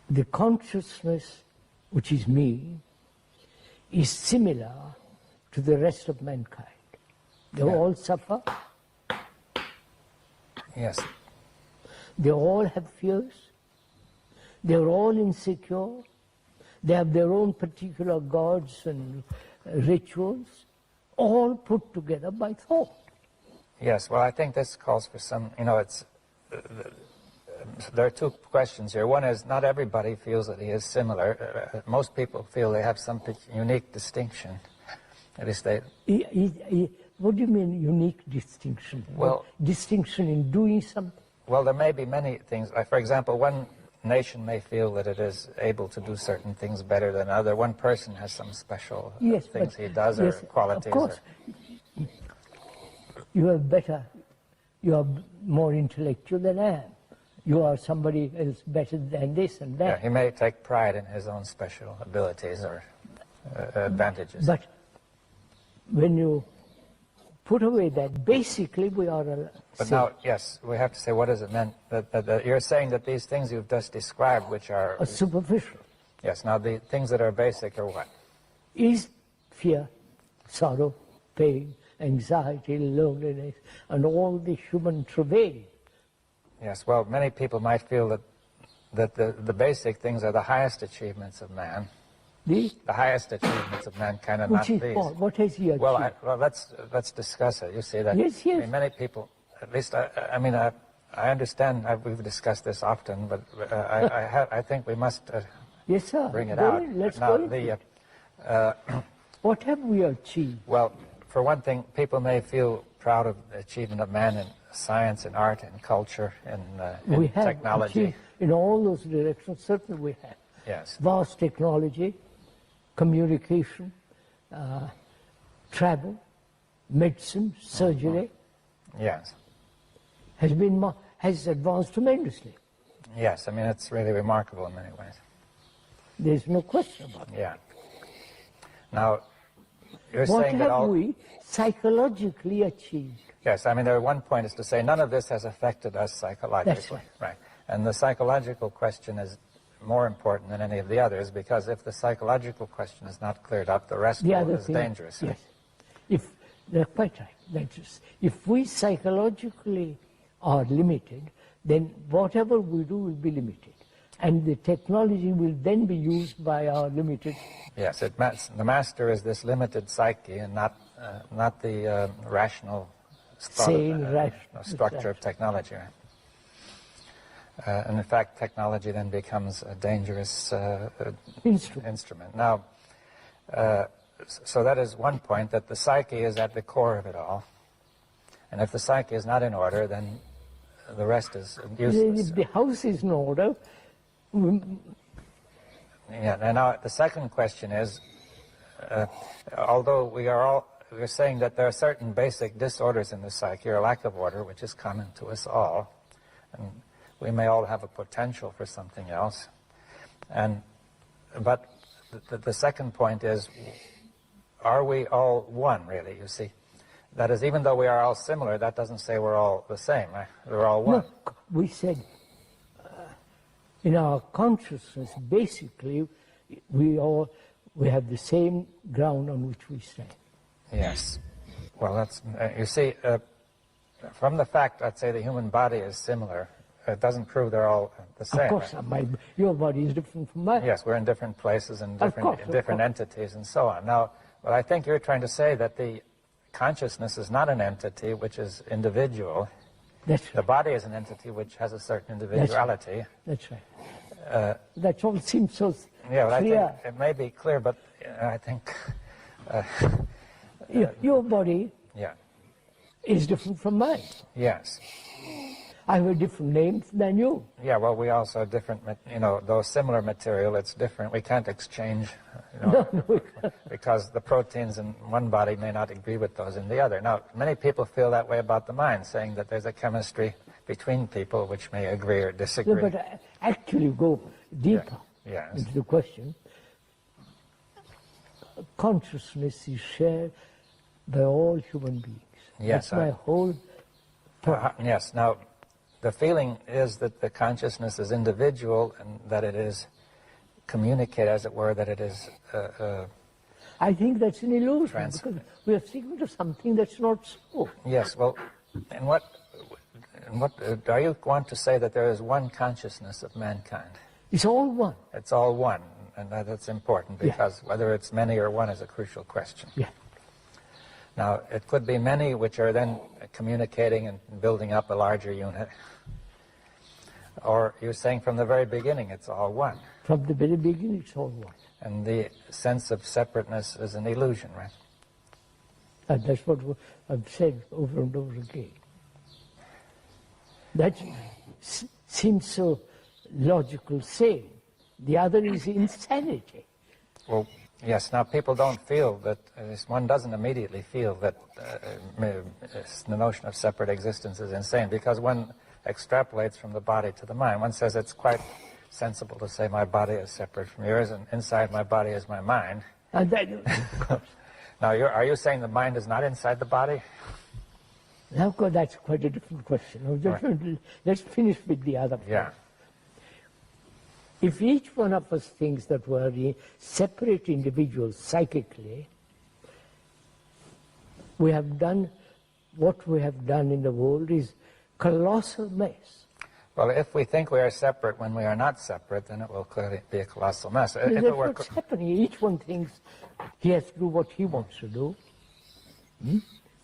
the consciousness, which is me, is similar to the rest of mankind. They all suffer. Yes. They all have fears. They're all insecure. They have their own particular gods and rituals, all put together by thought. Yes, well, I think this calls for some, there are two questions here. One is, not everybody feels that he is similar. Most people feel they have some unique distinction. At least they... What do you mean, unique distinction? Well, distinction in doing something? Well, there may be many things. Like, for example, one nation may feel that it is able to do certain things better than another. One person has some special things he does, or qualities. Of course. You are more intellectual than I am. You are somebody else better than this and that. Yeah, he may take pride in his own special abilities or advantages. But when you put away that, basically we are... But now, yes, we have to say, what does it mean? That you're saying that these things you've just described, which are... superficial. Yes, now the things that are basic are what? Is fear, sorrow, pain, anxiety, loneliness, and all the human travail. Yes, well, many people might feel that the basic things are the highest achievements of man. The highest achievements of mankind, and not these. What has he achieved? Well, let's discuss it. You see that? Yes, yes. I mean, many people, at least, I understand, we've discussed this often, but I think we must yes, sir. bring it Go out. in, let's now, go into it. What have we achieved? Well, for one thing, people may feel proud of the achievement of man in science, in art, in culture, in technology. Achieved in all those directions, certainly we have. Yes. Vast technology, communication, travel, medicine, surgery. Yes. Has advanced tremendously. Yes, I mean, it's really remarkable in many ways. There's no question about it. Yeah. Now, you're What saying that have all... we psychologically achieved? Yes, I mean, one point is to say none of this has affected us psychologically. That's right. Right. And the psychological question is more important than any of the others, because if the psychological question is not cleared up, the rest is dangerous. Yes. They're quite right. Dangerous. If we psychologically are limited, then whatever we do will be limited. And the technology will then be used by our limited... Yes, the master is this limited psyche and not the rational structure of technology. And in fact, technology then becomes a dangerous instrument. Now, so that is one point, that the psyche is at the core of it all. And if the psyche is not in order, then the rest is useless. If the house is in order... Yeah, and now the second question is, although we're saying that there are certain basic disorders in the psyche, or lack of order, which is common to us all, and we may all have a potential for something else, but the second point is, are we all one, really, you see? That is, even though we are all similar, that doesn't say we're all the same, right? We're all one. Look, we said in our consciousness, basically, we have the same ground on which we stand. Yes. Well, that's, you see, from the fact, I'd say the human body is similar, it doesn't prove they're all the same. Of course, right? Your body is different from mine. Yes, we're in different places and different entities and so on. Now, but I think you're trying to say that the consciousness is not an entity which is individual. That's right. The body is an entity which has a certain individuality. That's right. That all seems so clear. I think it may be clear, but I think... your body is different from mine. Yes. I have a different name than you. Yeah, well, we also have different, though similar material, it's different. We can't exchange, because the proteins in one body may not agree with those in the other. Now, many people feel that way about the mind, saying that there's a chemistry between people which may agree or disagree. No, but actually go deeper into the question. Consciousness is shared by all human beings. Yes. That's my whole point. Yes. Now, the feeling is that the consciousness is individual and that it is communicated, as it were, that it is... I think that's an illusion, because we are thinking of something that's not so. Yes, well, and what are you want to say that there is one consciousness of mankind? It's all one. It's all one, and that's important, because whether it's many or one is a crucial question. Yeah. Now, it could be many which are then communicating and building up a larger unit. Or you're saying from the very beginning it's all one. From the very beginning it's all one. And the sense of separateness is an illusion, right? And that's what I've said over and over again. That seems so logical saying. The other is insanity. Well, yes, now people don't feel that, one doesn't immediately feel that the notion of separate existence is insane, because one extrapolates from the body to the mind. One says it's quite sensible to say my body is separate from yours, and inside my body is my mind. And that, now, are you saying the mind is not inside the body? Now, that's quite a different question. Right. Let's finish with the other point. Yeah. If each one of us thinks that we're separate individuals psychically, we have done what we have done in the world is colossal mess. Well, if we think we are separate when we are not separate, then it will clearly be a colossal mess. That's what's happening. Each one thinks he has to do what he wants to do,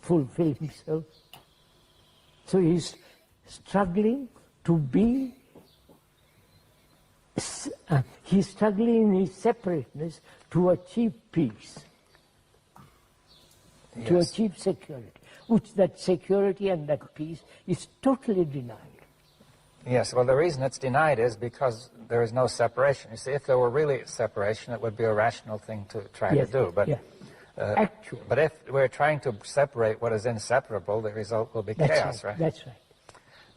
fulfill himself. So he's struggling to be, he's struggling in his separateness to achieve peace, Yes. to achieve security, which that security and that peace is totally denied. Yes, well, the reason it's denied is because there is no separation. You see, if there were really separation, it would be a rational thing to try Yes, to do. But, yeah. Actually. but if we're trying to separate what is inseparable, the result will be That's chaos, right? right? That's right.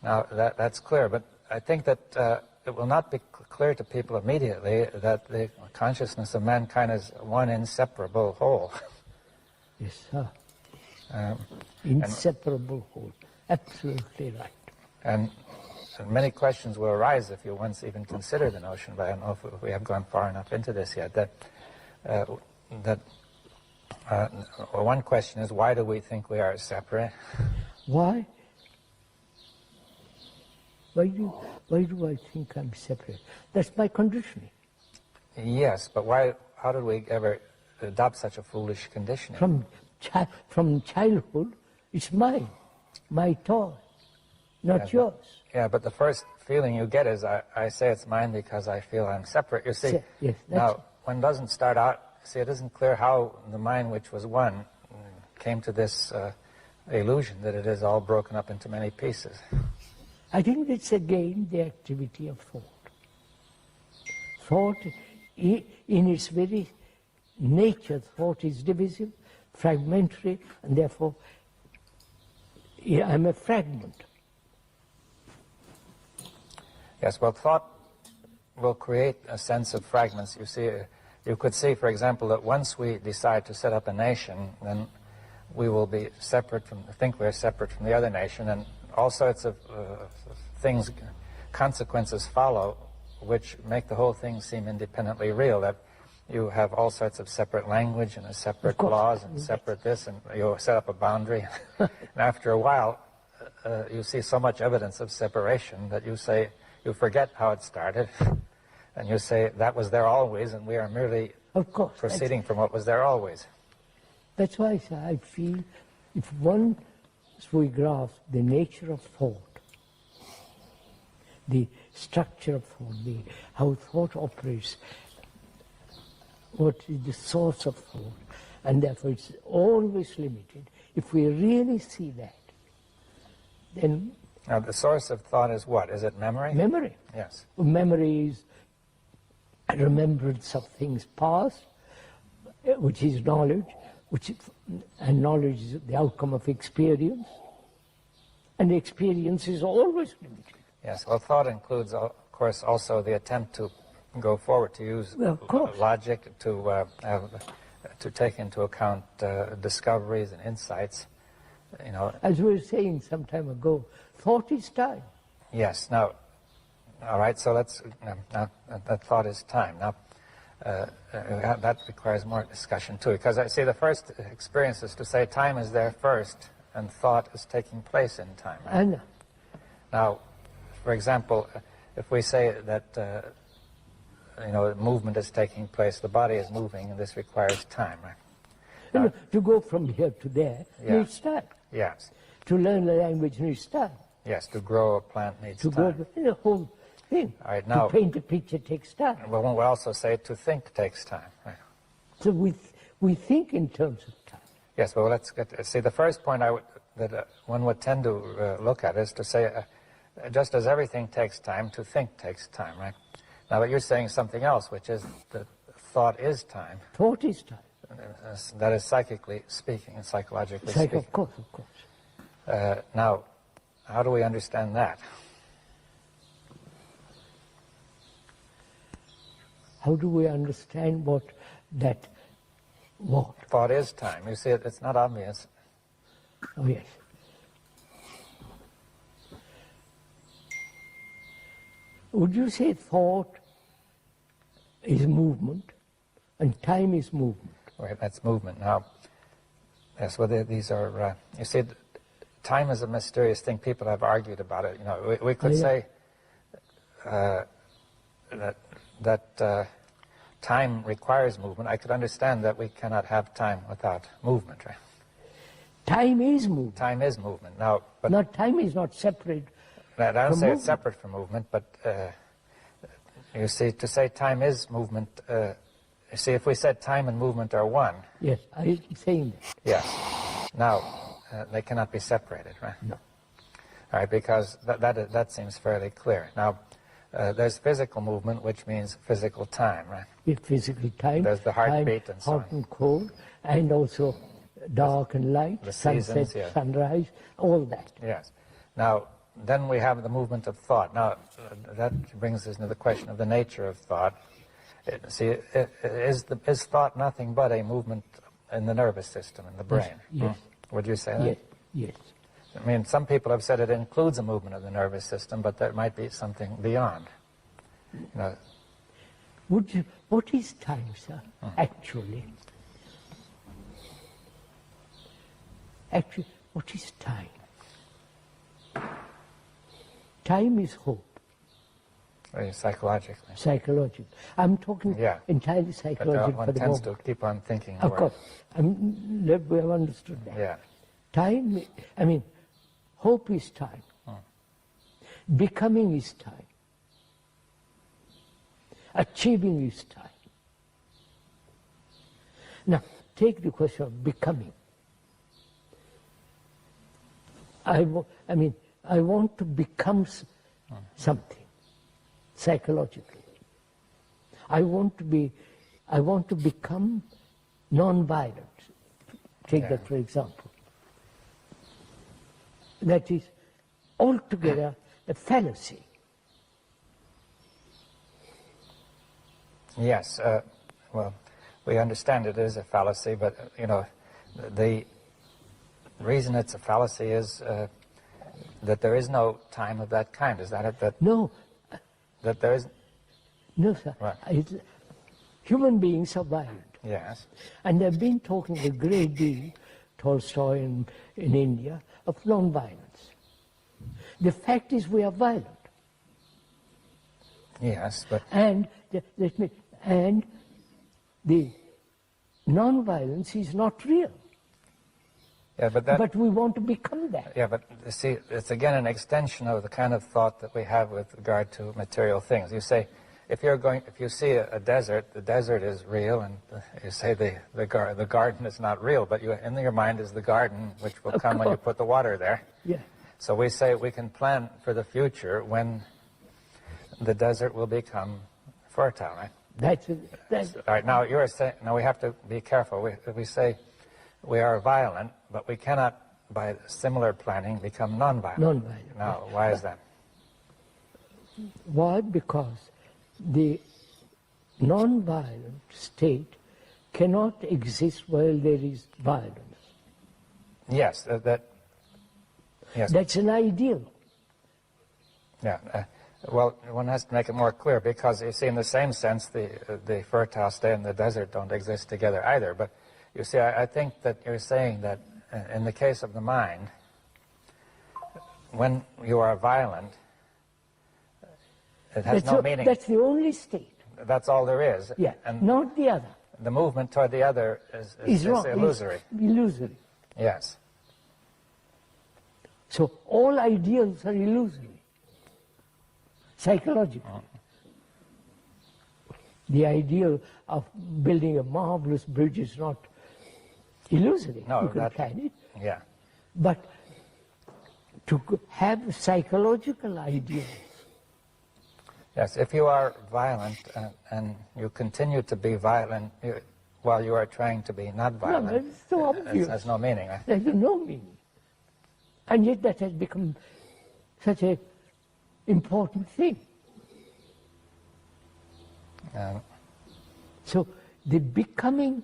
Now, that's clear, but I think that it will not be clear to people immediately that the consciousness of mankind is one inseparable whole. Yes, sir. Inseparable whole. Absolutely right. And many questions will arise if you once even consider the notion, but I don't know if we have gone far enough into this yet, one question is, why do we think we are separate? Why? Why do I think I'm separate? That's my conditioning. Yes, but why? How did we ever adopt such a foolish conditioning? From childhood, it's mine, my toy, not yours. Yeah, but the first feeling you get is, I say it's mine because I feel I'm separate. You see, Yes, now, one doesn't start out, see, it isn't clear how the mind which was one came to this illusion that it is all broken up into many pieces. I think it's again the activity of thought. Thought, in its very nature, thought is divisive, fragmentary, and therefore I'm a fragment. Yes, well, thought will create a sense of fragments. You see, you could see, for example, that once we decide to set up a nation, then we will be separate from, think we're separate from the other nation, and all sorts of things, consequences follow, which make the whole thing seem independently real, that you have all sorts of separate language and a separate laws and separate this, and you set up a boundary. And after a while, you see so much evidence of separation that you say, you forget how it started, and you say, that was there always, and we are merely proceeding from what was there always. That's why I feel if once we grasp the nature of thought, the structure of thought, how thought operates, what is the source of thought, and therefore it's always limited. If we really see that, then... Now, the source of thought is what? Is it memory? Memory. Yes. Memory is a remembrance of things past, which is knowledge, and knowledge is the outcome of experience, and experience is always limited. Yes, well, thought includes, of course, also the attempt to go forward, to use logic, to take into account discoveries and insights. You know, as we were saying some time ago, thought is time. Yes. Now, all right. So let's now that thought is time. Now, that requires more discussion too, because I see the first experience is to say time is there first, and thought is taking place in time. Right? I know. Now, for example, if we say that you know, movement is taking place, the body is moving, and this requires time, right? Now, to go from here to there needs time. Yes. To learn the language needs time. Yes, to grow a plant needs time. To go the whole thing. All right, now, to paint a picture takes time. Well, we also say to think takes time. Right? So we think in terms of time. Yes, well, let's see, the first point that one would tend to look at is to say, just as everything takes time, to think takes time, right? Now, but you're saying something else, which is that thought is time. Thought is time. That is psychically speaking and psychologically speaking. Of course, of course. Now, how do we understand that? How do we understand what? Thought is time. You see, it's not obvious. Oh, yes. Would you say thought is movement and time is movement? Right, that's movement. Now, yes, well, these are, you see, time is a mysterious thing. People have argued about it. You know, we could say that time requires movement. I could understand that we cannot have time without movement, right? Time is movement. Time is movement. Now, but time is not separate I don't from say it's movement. separate from movement, but you see, to say time is movement, you see, if we said time and movement are one, Yes, I'm saying that. yes. Now, they cannot be separated, right? No. All right, because that seems fairly clear. Now, there's physical movement, which means physical time, right? With physical time, There's the heartbeat time, and so hot on. and cold, and also dark and light, The sunset, seasons, yeah. sunrise, all that. Yes. Now, then we have the movement of thought. Now, that brings us into the question of the nature of thought. Is thought nothing but a movement in the nervous system, in the brain? Yes. Would you say that? Yes, yes. I mean, some people have said it includes a movement of the nervous system, but there might be something beyond. You know, What is time, sir, actually? Actually, what is time? Time is hope, psychologically. psychological. I'm talking Yeah. entirely But psychological one for the tends moment. to keep on thinking. Of more. course, we have understood that. Yeah. Time, I mean, hope is time. Becoming is time. Achieving is time. Now, take the question of becoming. I want to become something, psychologically. I want to become non-violent. Take that for example. That is altogether a fallacy. Yes. Well, we understand it is a fallacy, but you know, the reason it's a fallacy is that there is no time of that kind. Is that it? No. That there is. No, sir. Right. Human beings are violent. Yes. And they've been talking a great deal, Tolstoy in India, of non-violence. The fact is we are violent. Yes, but And the non-violence is not real. yeah, but we want to become that. yeah, but you see, it's again an extension of the kind of thought that we have with regard to material things. You say, if you see a desert, the desert is real, and you say the garden is not real, but in your mind is the garden, which will come when you put the water there. Yeah. So we say we can plan for the future when the desert will become fertile, right? That's All right, now you're saying, now we have to be careful. We say we are violent, but we cannot, by similar planning, become non-violent. non-violent. Now, why is that? Why? Because the non-violent state cannot exist while there is violence. Yes, yes. That's an ideal. Yeah. Well, one has to make it more clear, because you see, in the same sense, the fertile state and the desert don't exist together either. But you see, I think that you're saying that in the case of the mind, when you are violent, it has no meaning. That's the only state. That's all there is. Yeah, And not the other. the movement toward the other is Wrong. illusory. It's illusory. Yes. So all ideals are illusory. Psychologically. The ideal of building a marvelous bridge is not illusory. No, you can plan it. Yeah. But to have psychological ideals, Yes, if you are violent and you continue to be violent while you are trying to be not violent, it's so obvious. it has no meaning. Right? There's no meaning. And yet that has become such an important thing. So the becoming,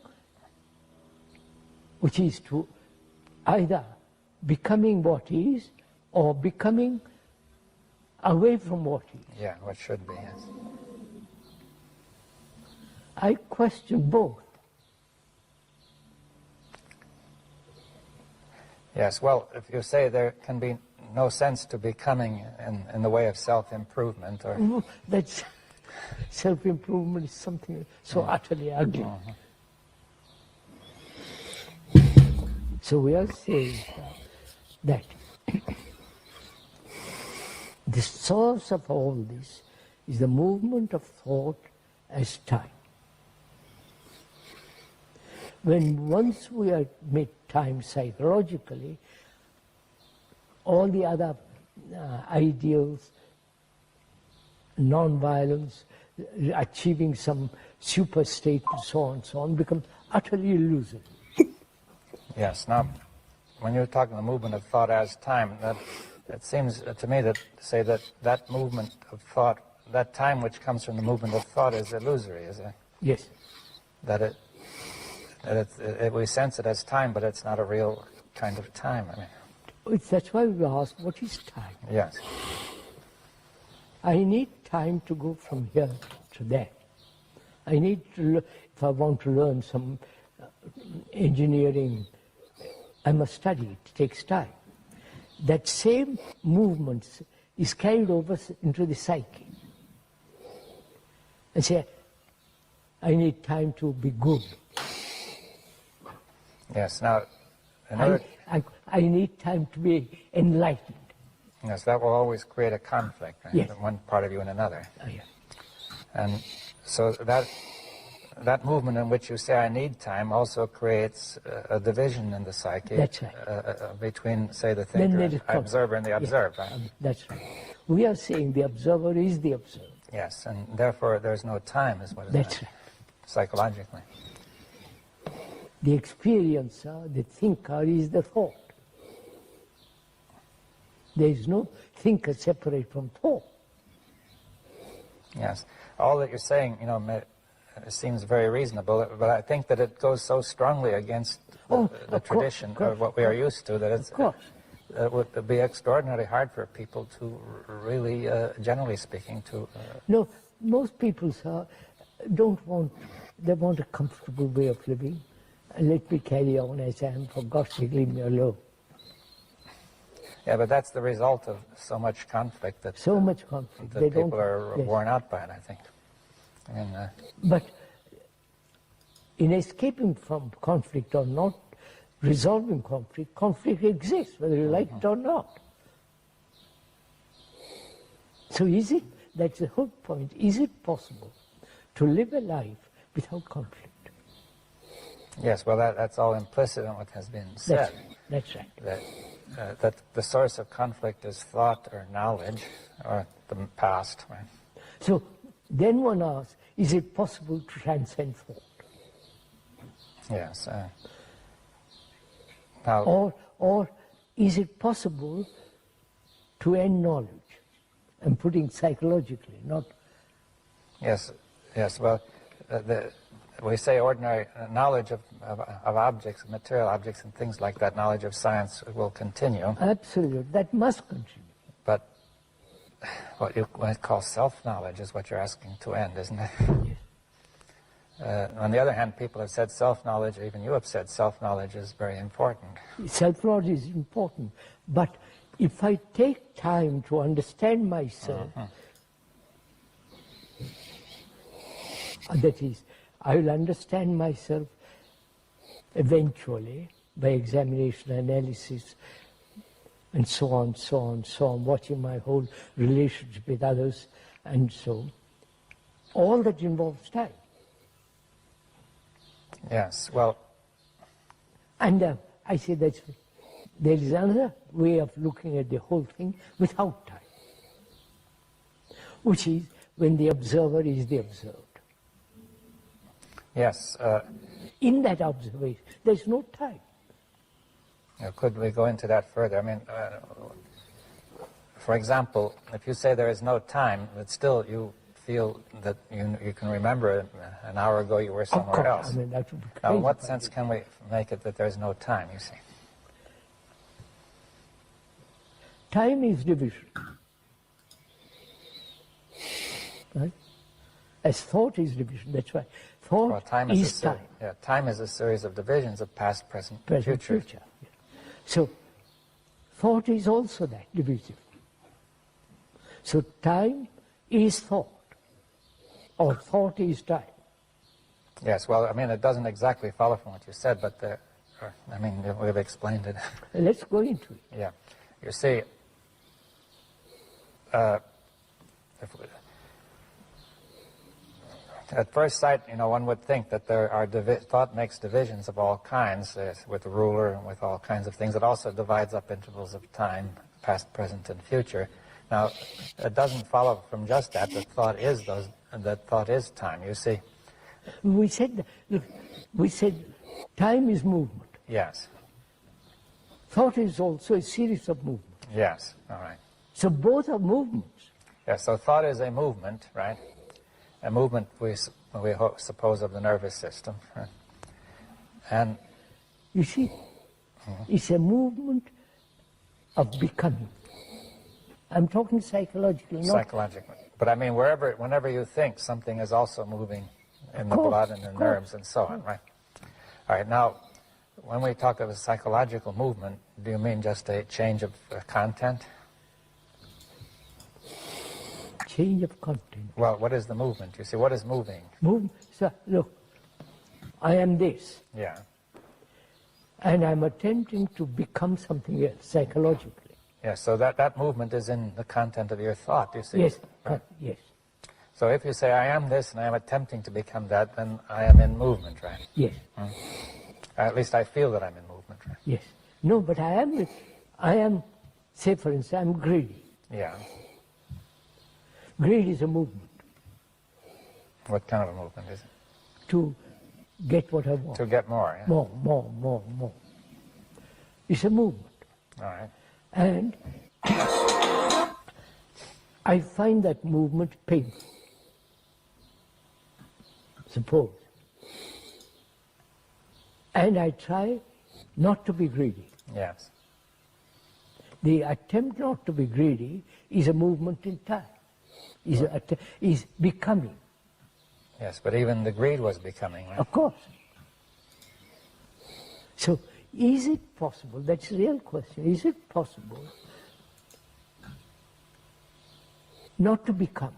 which is to either becoming what is or becoming away from what is. Yeah, what should be, yes. I question both. Yes, well, if you say there can be no sense to becoming in the way of self-improvement, or That's self-improvement is something so utterly ugly. So we are saying that The source of all this is the movement of thought as time. When once we admit time psychologically, all the other ideals, non-violence, achieving some super state and so on, become utterly illusory. Yes. Now, when you're talking the movement of thought as time, it seems to me that say that movement of thought, that time which comes from the movement of thought, is illusory, is it? Yes. That we sense it as time, but it's not a real kind of time. I mean, that's why we ask, what is time? Yes. I need time to go from here to there. I need to, if I want to learn some engineering, I must study it. It takes time. That same movement is carried over into the psyche. I say, I need time to be good. Yes. Now, I need time to be enlightened. Yes, that will always create a conflict, right? Yes. One part of you and another. Oh, yeah. And so that movement in which you say I need time also creates a division in the psyche. That's right. Between, say, the thinker, observer, and the observed, right? That's right. We are saying the observer is the observed. Yes, and therefore there's no time, is what it is. That's right. Psychologically. The experiencer, the thinker, is the thought. There is no thinker separate from thought. Yes. All that you're saying, seems very reasonable, but I think that it goes so strongly against the tradition of what we are used to that it would be extraordinarily hard for people to really, generally speaking, to... No, most people they want a comfortable way of living. Let me carry on as I am, for God's sake, leave me alone. Yeah, but that's the result of so much conflict that people are worn out by it, I think. I mean, but in escaping from conflict or not resolving conflict exists, whether you like it or not. So that's the whole point, is it possible to live a life without conflict? Yes, well, that's all implicit in what has been said. That's right. That the source of conflict is thought or knowledge or the past. Right? So then one asks, is it possible to transcend thought? Yes. Or is it possible to end knowledge? I'm putting psychologically, not... Yes, well, we say ordinary knowledge of objects, material objects and things like that, knowledge of science will continue. Absolutely, that must continue. But what you might call self-knowledge is what you're asking to end, isn't it? Yes. On the other hand, people have said self-knowledge, even you have said self-knowledge is very important. Self-knowledge is important, but if I take time to understand myself, that is, I will understand myself eventually by examination, analysis, and so on, watching my whole relationship with others, and so all that involves time. Yes, well... And I say that there is another way of looking at the whole thing without time, which is when the observer is the observed. Yes. In that observation, there's no time. Could we go into that further? I mean, for example, if you say there is no time, but still you feel that you can remember an hour ago you were somewhere else. I mean, that would be crazy. Now, in what sense can we make it that there's no time, you see? Time is division. Right? As thought is division, that's why. Thought time is time. Yeah, time is a series of divisions of past, present, future. Yeah. So, thought is also that, division. So, time is thought, or thought is time. Yes, well, I mean, it doesn't exactly follow from what you said, but I mean, we've explained it. Let's go into it. Yeah. You see, at first sight, one would think that there are thought makes divisions of all kinds, with the ruler and with all kinds of things. It also divides up intervals of time, past, present, and future. Now, it doesn't follow from just that thought is time. You see. We said time is movement. Yes. Thought is also a series of movements. Yes. All right. So both are movements. Yes. So thought is a movement, right? A movement we suppose of the nervous system, right? And you see, it's a movement of becoming. I'm talking psychologically, not psychologically. But I mean, whenever you think, something is also moving in the blood and the nerves and so on, right? All right. Now, when we talk of a psychological movement, do you mean just a change of content? Change of content. Well, what is the movement? You see, what is moving? So, look, I am this. Yeah. And I'm attempting to become something else, psychologically. Yes, so that movement is in the content of your thought, you see? Yes, right? Yes. So if you say, I am this and I am attempting to become that, then I am in movement, right? Yes. At least I feel that I'm in movement, right? Yes. No, but I am, say for instance, I'm greedy. Yeah. Greed is a movement. What kind of a movement is it? To get what I want. To get more, yeah? More. It's a movement. All right. And I find that movement painful. Suppose. And I try not to be greedy. Yes. The attempt not to be greedy is a movement in time. Is becoming. Yes, but even the greed was becoming, right? Of course. So, is it possible, that's the real question, is it possible not to become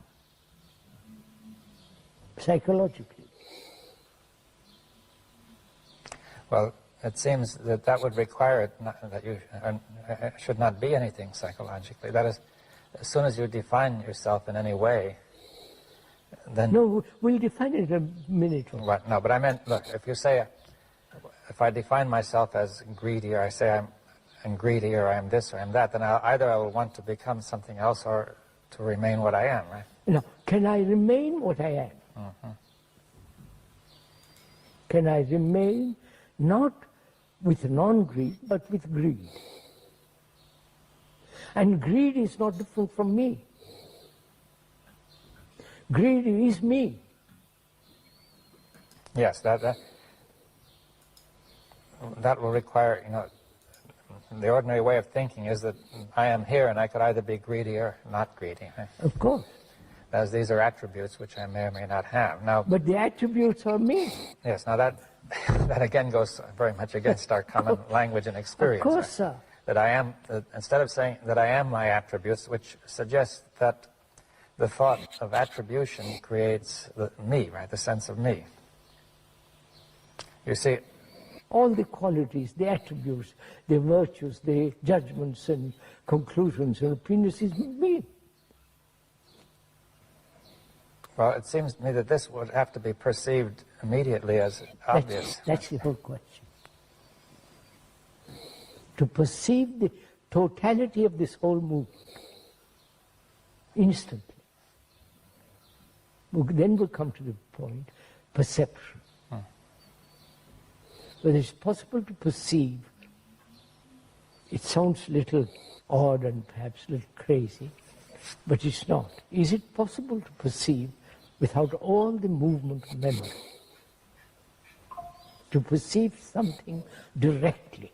psychologically? Well, it seems that would require that you should not be anything psychologically. That is, as soon as you define yourself in any way, then... No, we'll define it in a minute. Right, no, but I meant, look, if you say, if I define myself as greedy, or I say I'm greedy, or I'm this, or I'm that, then either I will want to become something else or to remain what I am, right? Now, can I remain what I am? Mm-hmm. Can I remain not with non-greed, but with greed? And greed is not different from me. Greed is me. Yes, that will require, the ordinary way of thinking is that I am here and I could either be greedy or not greedy. Right? Of course. As these are attributes which I may or may not have. Now, but the attributes are me. Yes, now that again goes very much against our common language and experience. Of course, right? sir. That I am, instead of saying that I am my attributes, which suggests that the thought of attribution creates me, right, the sense of me. You see, all the qualities, the attributes, the virtues, the judgments and conclusions and opinions is me. Well, it seems to me that this would have to be perceived immediately as obvious. That's the whole question. To perceive the totality of this whole movement instantly. Then we'll come to the point, perception. Whether it's possible to perceive, it sounds a little odd and perhaps a little crazy, but it's not. Is it possible to perceive without all the movement of memory? To perceive something directly,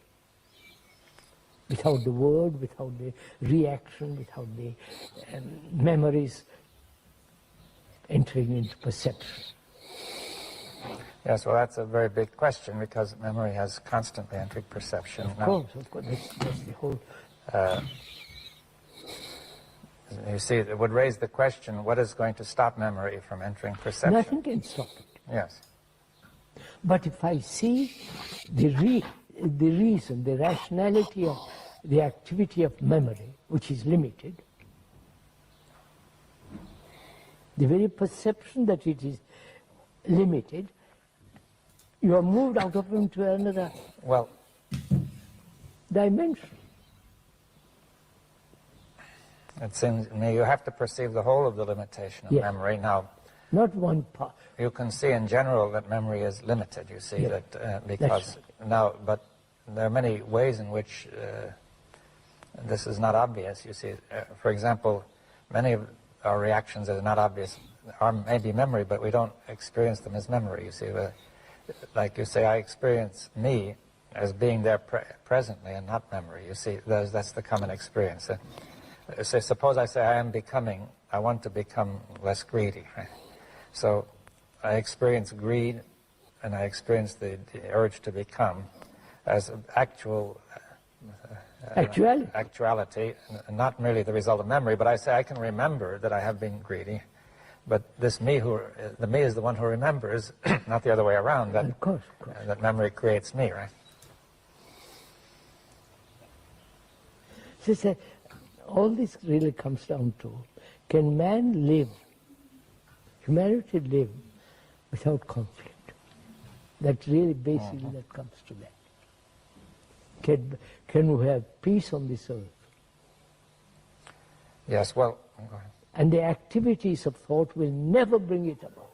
without the word, without the reaction, without the memories entering into perception. Yes, well, that's a very big question because memory has constantly entered perception. Of course, that's the whole... You see, it would raise the question, what is going to stop memory from entering perception? Nothing can stop it. Yes. But if I see the reason, the rationality of the activity of memory, which is limited, The very perception that it is limited, you are moved out of into another dimension. It seems to me you have to perceive the whole of the limitation of memory. Now, not one part. You can see in general that memory is limited, you see, that because now, but there are many ways in which this is not obvious, you see. For example, many of our reactions are not obvious, are maybe memory, but we don't experience them as memory, you see. Like you say, I experience me as being there presently and not memory, you see. That's the common experience. So suppose I say I want to become less greedy, right? So I experience greed and I experience the urge to become as actuality, and not merely the result of memory, but I say I can remember that I have been greedy, but this me, the me is the one who remembers, not the other way around, that, of course. That memory creates me, right? So all this really comes down to, can man live, humanity live without conflict? That's really basically that comes to that. Can we have peace on this earth? Yes, well, go ahead. And the activities of thought will never bring it about.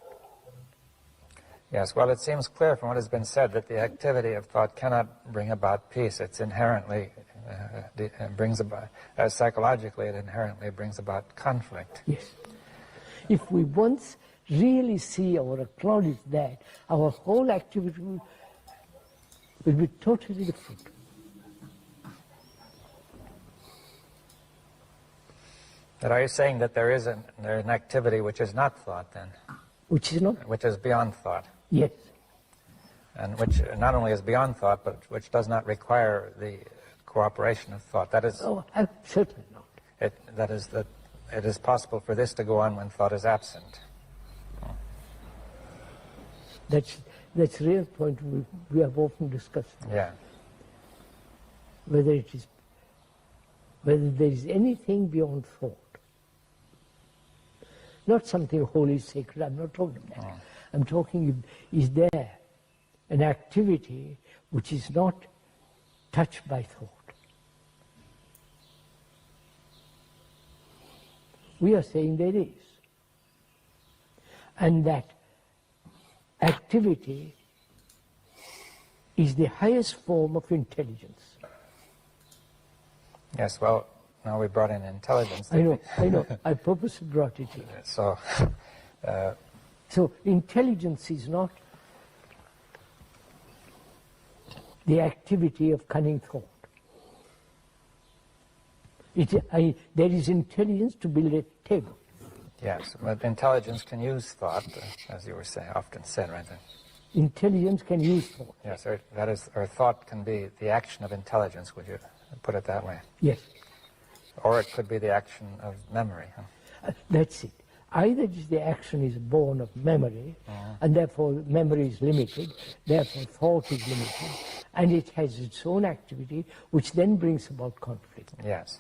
Yes, well, it seems clear from what has been said that the activity of thought cannot bring about peace. It's inherently brings about, psychologically, it inherently brings about conflict. Yes. If we once really see or acknowledge that, our whole activity will be totally different. But are you saying that there is an activity which is not thought, then? Which is not? Which is beyond thought. Yes. And which not only is beyond thought, but which does not require the cooperation of thought. That is... Oh, certainly not. That it is possible for this to go on when thought is absent. That's a real point we have often discussed. Yeah. Whether there is anything beyond thought. Not something holy, sacred, I'm not talking about that. I'm talking, is there an activity which is not touched by thought? We are saying there is. And that activity is the highest form of intelligence. Yes, well, now we brought in intelligence. I know. I purposely brought it here. So, so intelligence is not the activity of cunning thought. There is intelligence to build a table. Yes, but intelligence can use thought, as you were saying, often said, right? Intelligence can use thought. Yes, or thought can be the action of intelligence, would you put it that way? Yes. Or it could be the action of memory. Huh? That's it. Either the action is born of memory, and therefore memory is limited, therefore thought is limited, and it has its own activity, which then brings about conflict. Yes.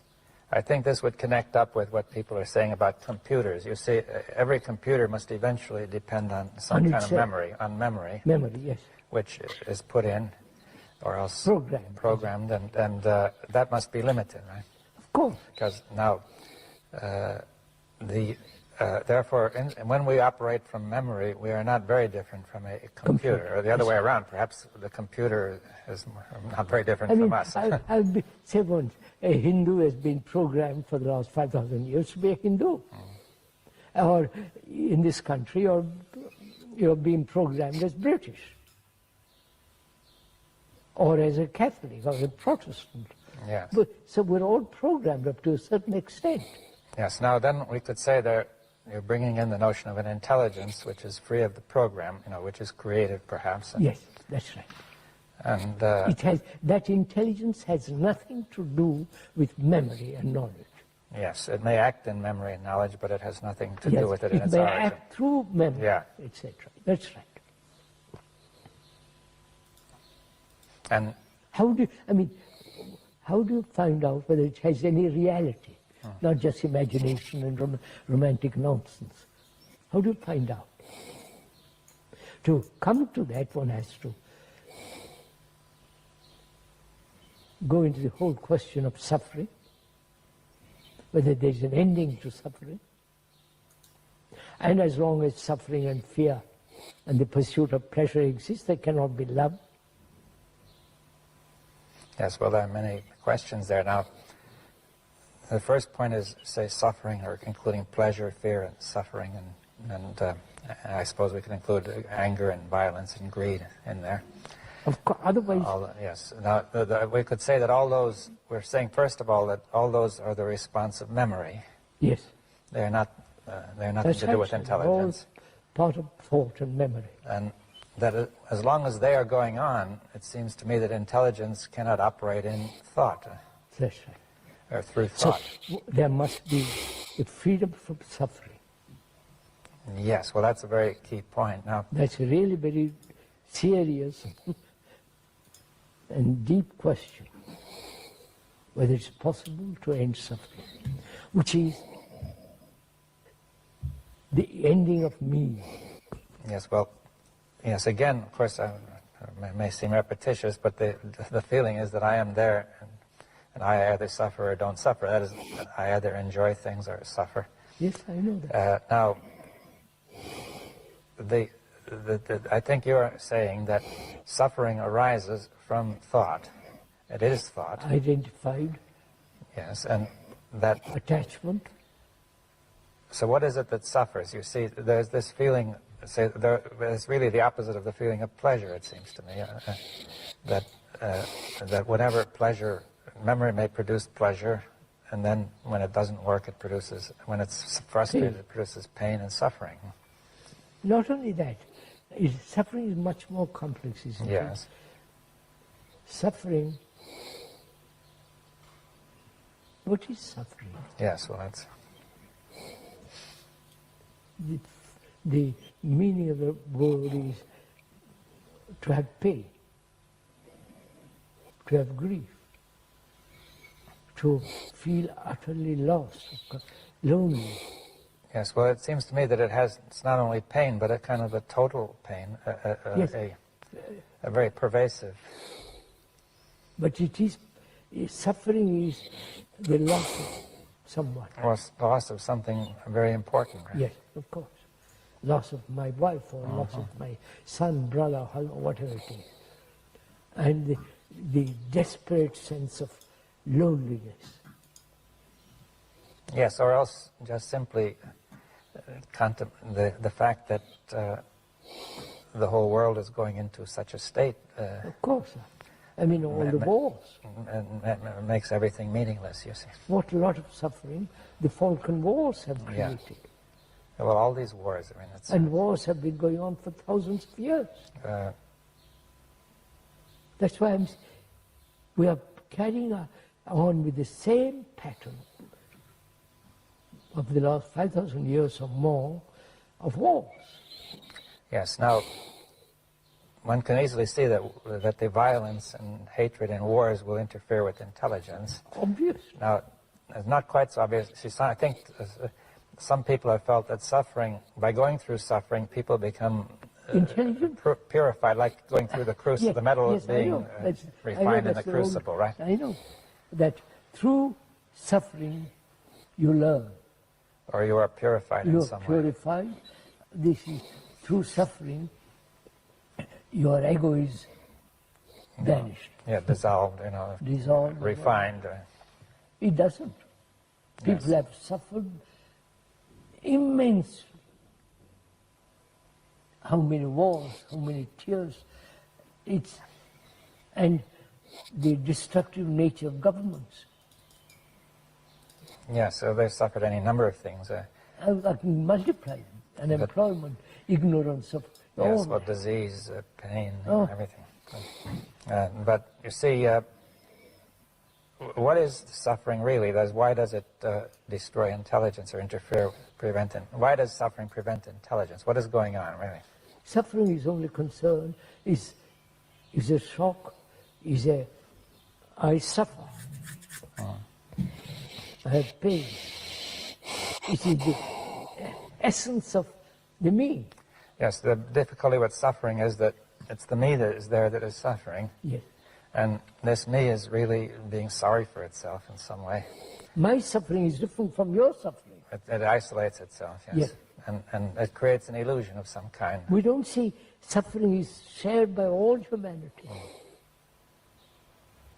I think this would connect up with what people are saying about computers. You see, every computer must eventually depend on some kind of memory, Memory, yes. Which is put in, or else programmed, and that must be limited, right? Of course. Because now, therefore, when we operate from memory, we are not very different from a computer, or the other way around. Perhaps the computer is not very different from us. I'll say once, a Hindu has been programmed for the last 5,000 years to be a Hindu. Or in this country, or you're being programmed as British. Or as a Catholic, or a Protestant. Yes. So we're all programmed up to a certain extent. Yes, now then we could say that you're bringing in the notion of an intelligence which is free of the program, which is creative perhaps. Yes, that's right. And that intelligence has nothing to do with memory and knowledge. Yes, it may act in memory and knowledge, but it has nothing to do with it in its origin. It may act through memory, etc. That's right. And how do you find out whether it has any reality, not just imagination and romantic nonsense? How do you find out? To come to that, one has to go into the whole question of suffering, whether there's an ending to suffering. And as long as suffering and fear and the pursuit of pleasure exist, there cannot be love. Yes, well, there are many questions there. Now, the first point is, say, suffering, or including pleasure, fear, and suffering, and I suppose we can include anger and violence and greed in there. Of course, otherwise... Yes. Now, we could say that all those, we're saying, first of all, that all those are the response of memory. Yes. They're nothing to do with intelligence. All part of thought and memory. And that as long as they are going on, it seems to me that intelligence cannot operate in thought. That's right. Or through thought. So there must be a freedom from suffering. Yes, well, that's a very key point. Now, that's a really very serious and deep question, whether it's possible to end suffering, which is the ending of me. Yes, well, yes, again, of course, it may seem repetitious, but the feeling is that I am there, and I either suffer or don't suffer. That is, I either enjoy things or suffer. Yes, I know that. Now, I think you're saying that suffering arises from thought. It is thought. Identified. Yes, and that... attachment. So what is it that suffers? You see, there's this feeling, say, it's really the opposite of the feeling of pleasure, it seems to me, that whenever pleasure, memory may produce pleasure, and then when it doesn't work, it produces, when it's frustrated, it produces pain and suffering. Not only that, suffering is much more complex, isn't it? Yes. Suffering, what is suffering? Yes, well, that's... The meaning of the word is to have pain, to have grief, to feel utterly lost, lonely. Yes, well, it seems to me that it's not only pain, but a kind of a total pain, yes. a very pervasive. But suffering is the loss of someone. Or loss of something very important, right? Yes, of course. Loss of my wife, or loss of my son, brother, whatever it is. And the desperate sense of loneliness. Yes, or else just simply the fact that the whole world is going into such a state. Of course. I mean, all the wars. And makes everything meaningless, you see. What a lot of suffering the Balkan Wars have created. Yeah. Well, all these wars, I mean, it's... And wars have been going on for thousands of years. That's why we are carrying on with the same pattern of the last 5,000 years or more of wars. Yes, now, one can easily see that the violence and hatred in wars will interfere with intelligence. Obvious. Now, it's not quite so obvious. I think some people have felt that suffering, by going through suffering, people become intelligent, purified, like going through the crucible, yes, the metal yes, being refined in the crucible, right? I know that through suffering you learn. Or you are purified in some way. You are purified. This is through suffering. Your ego is vanished. Yeah, dissolved, dissolved, refined. It doesn't. People have suffered immensely. How many wars, how many tears. And the destructive nature of governments. Yeah, so they've suffered any number of things. I can multiply them. Unemployment, ignorance of yes, well, disease, pain, everything. But you see, what is suffering really? Why does it destroy intelligence or interfere, why does suffering prevent intelligence? What is going on, really? Suffering is only concern, is a shock, I suffer. I have pain. It is the essence of The me. Yes, the difficulty with suffering is that it's the me that is there that is suffering. Yes. And this me is really being sorry for itself in some way. My suffering is different from your suffering. It isolates itself, yes. And it creates an illusion of some kind. We don't see suffering is shared by all humanity.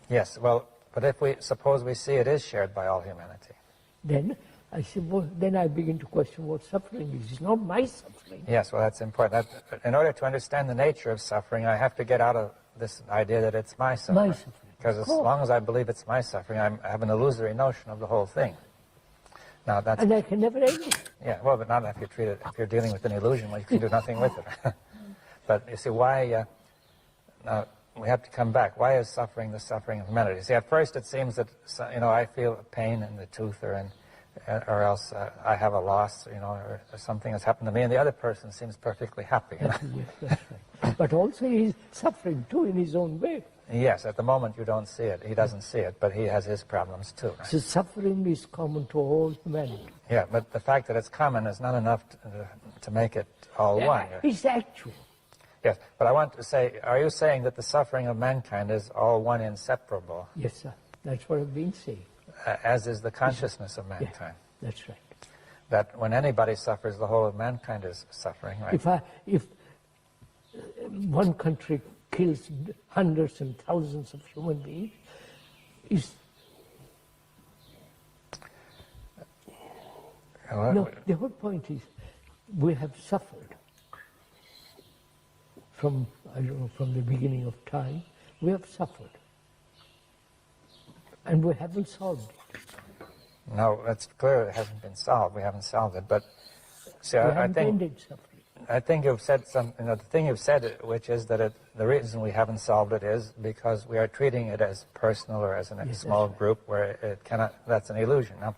Yes, well, but if we suppose we see it is shared by all humanity. Then I say, well, then I begin to question what suffering is. It's not my suffering. Yes, well, that's important. In order to understand the nature of suffering, I have to get out of this idea that it's my suffering. My suffering. Because as long as I believe it's my suffering, I have an illusory notion of the whole thing. Now that's. And I can never end it. Yeah, well, but not if you treat it. If you're dealing with an illusion, well, you can do nothing with it. But you see, why? Now we have to come back. Why is suffering the suffering of humanity? See, at first it seems that I feel pain in the tooth, or else I have a loss, or something has happened to me, and the other person seems perfectly happy. Yes, that's right. But also he's suffering too in his own way. Yes, at the moment you don't see it. He doesn't see it, but he has his problems too. Right? So suffering is common to all humanity. Yeah, but the fact that it's common is not enough to make it all one. It's actual. Yes, but I want to say, are you saying that the suffering of mankind is all one, inseparable? Yes, sir. That's what I've been saying. As is the consciousness of mankind. Yeah, that's right. That when anybody suffers, the whole of mankind is suffering, right? If one country kills hundreds and thousands of human beings, the whole point is we have suffered from the beginning of time. We have suffered, and we haven't solved it. No, it's clear it hasn't been solved. We haven't solved it, but see, I think you've said something. The thing you've said, which is that the reason we haven't solved it is because we are treating it as personal or as a small group, where it cannot. That's an illusion. Now,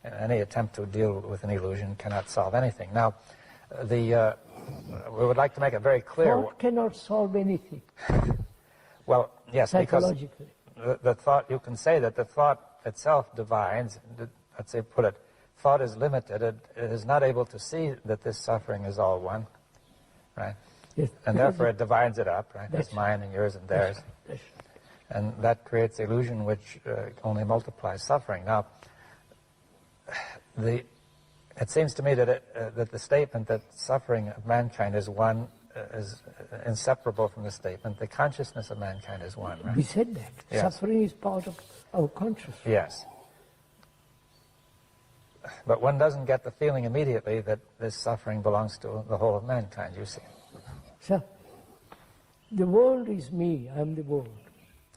any attempt to deal with an illusion cannot solve anything. Now, we would like to make it very clear. Thought cannot solve anything. Well, yes, because psychologically. The thought, you can say that the thought itself divides. Let's say, put it. Thought is limited. It is not able to see that this suffering is all one, right? Yes, and therefore it divides it up, right? There's mine and yours and theirs. That's And that creates illusion, which only multiplies suffering. Now, it seems to me that that the statement that suffering of mankind is one is inseparable from the statement the consciousness of mankind is one, right? We said that. Yes. Suffering is part of our consciousness. Yes. But one doesn't get the feeling immediately that this suffering belongs to the whole of mankind, you see. So, the world is me, I'm the world.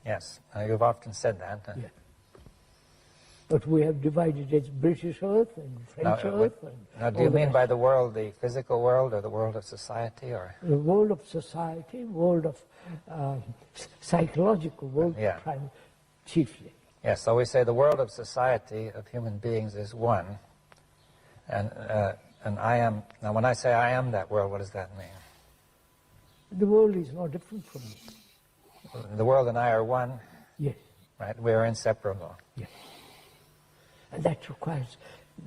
Yes, you've often said that. Yeah. But we have divided as British Earth and French Earth. Now, do you mean by the world the physical world or the world of society? Or the world of society, world of psychological world, chiefly. Yes, so we say the world of society, of human beings, is one. And I am, now when I say I am that world, what does that mean? The world is no different from me. The world and I are one? Yes. Right, we are inseparable. Yes. And that requires,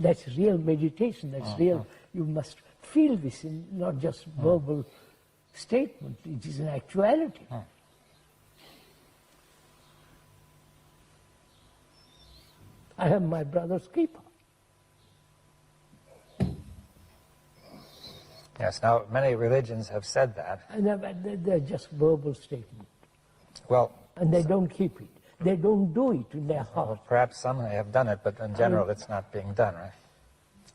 that's real meditation, that's real, you must feel this in not just verbal statement, it is an actuality. I am my brother's keeper. Yes, now many religions have said that. And they're just verbal statements. Well, and they don't keep it. They don't do it in their heart. Well, perhaps some have done it, but in general it's not being done, right?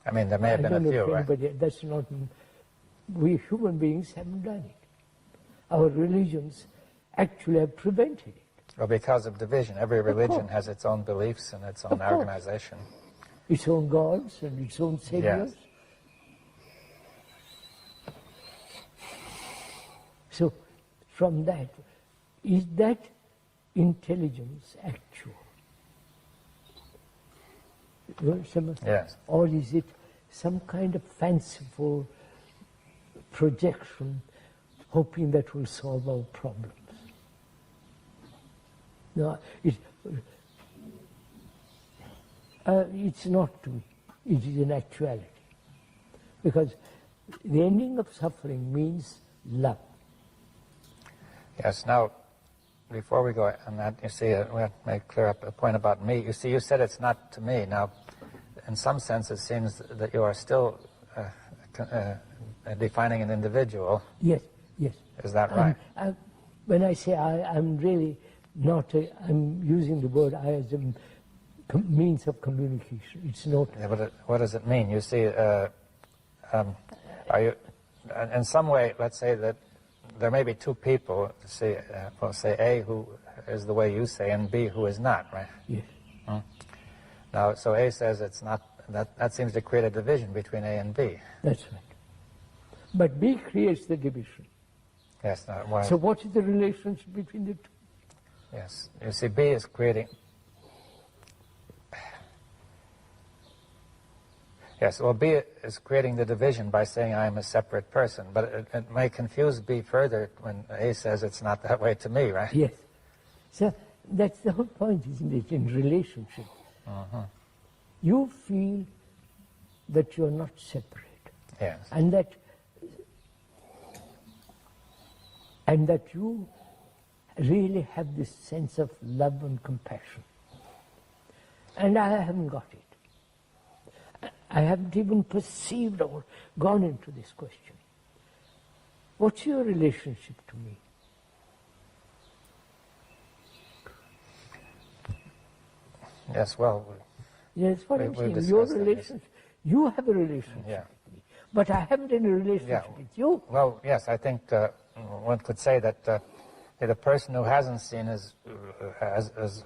I mean, there may have been a few, right? But that's not, we human beings haven't done it. Our religions actually have prevented it. Well, because of division. Every religion has its own beliefs and its own organization. Its own gods and its own saviors. Yes. So, from that, is that intelligence actual? Yes. Or is it some kind of fanciful projection, hoping that will solve our problems? No, it's not to me. It is an actuality. Because The ending of suffering means love. Yes, now, before we go on that, you see, we have to clear up a point about me. You see, you said it's not to me. Now, in some sense, it seems that you are still defining an individual. Yes, yes. Is that right? When I say I'm really not, I'm using the word I as a means of communication. It's not. Yeah, but what does it mean? You see, are you, in some way, let's say that there may be two people, say A, who is the way you say, and B, who is not, right? Yes. Now, so A says it's not, that seems to create a division between A and B. That's right. But B creates the division. Yes. Now, why? So what is the relationship between the two? Yes. You see, B is creating... Yes, well, B is creating the division by saying I am a separate person, but it may confuse B further when A says it's not that way to me, right? Yes. So that's the whole point, isn't it, in relationship. You feel that you're not separate. Yes. And that you really have this sense of love and compassion. And I haven't got it. I haven't even perceived or gone into this question. What's your relationship to me? Yes, well... Yes, what I'm saying. Your relationship, you have a relationship with me, but I haven't any relationship with you. Well, yes, I think one could say that the person who hasn't seen is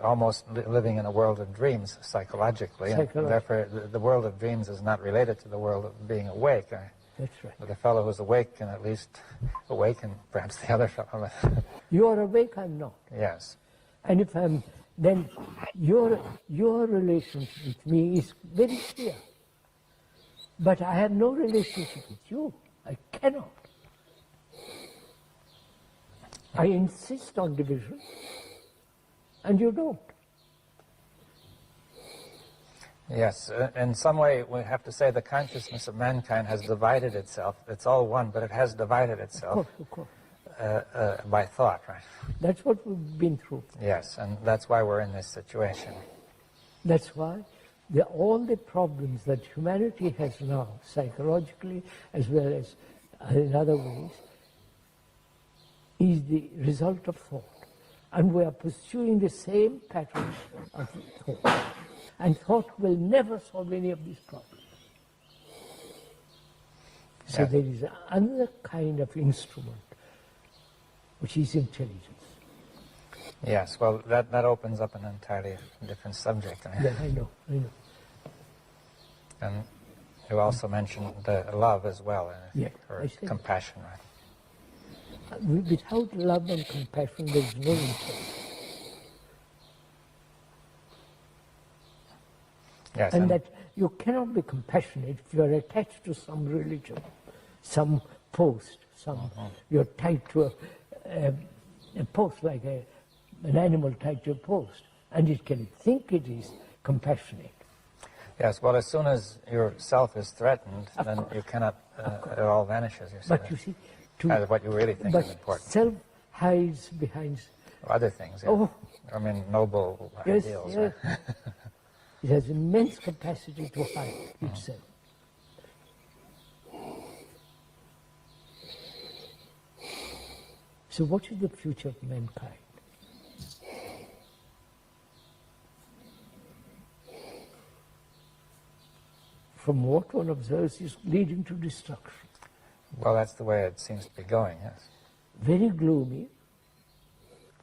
almost living in a world of dreams psychologically. And therefore, the world of dreams is not related to the world of being awake. That's right. But the fellow who's awake can at least awaken perhaps the other fellow. You are awake, I'm not. Yes. And if I'm, then your relationship with me is very clear. But I have no relationship with you. I cannot. I insist on division, and you don't. Yes, in some way we have to say the consciousness of mankind has divided itself. It's all one, but it has divided itself Of course. by thought, right? That's what we've been through. Yes, and that's why we're in this situation. That's why all the problems that humanity has now, psychologically as well as in other ways, is the result of thought. And we are pursuing the same pattern of thought. And thought will never solve any of these problems. So there is another kind of instrument, which is intelligence. Yes, well, that opens up an entirely different subject. Yeah, I know. And you also mentioned love as well, or compassion, right? Without love and compassion, there is no intelligence. Yes, and that you cannot be compassionate if you are attached to some religion, some post, you're tied to a post like an animal tied to a post, and it can think it is compassionate. Yes, well, as soon as your self is threatened, then you cannot, it all vanishes, you see. But you see, what you really think is important. Self hides behind other things, I mean, noble ideals. Yes. Right? It has immense capacity to hide itself. So what is the future of mankind? From what one observes is leading to destruction. Well, that's the way it seems to be going, yes. Very gloomy,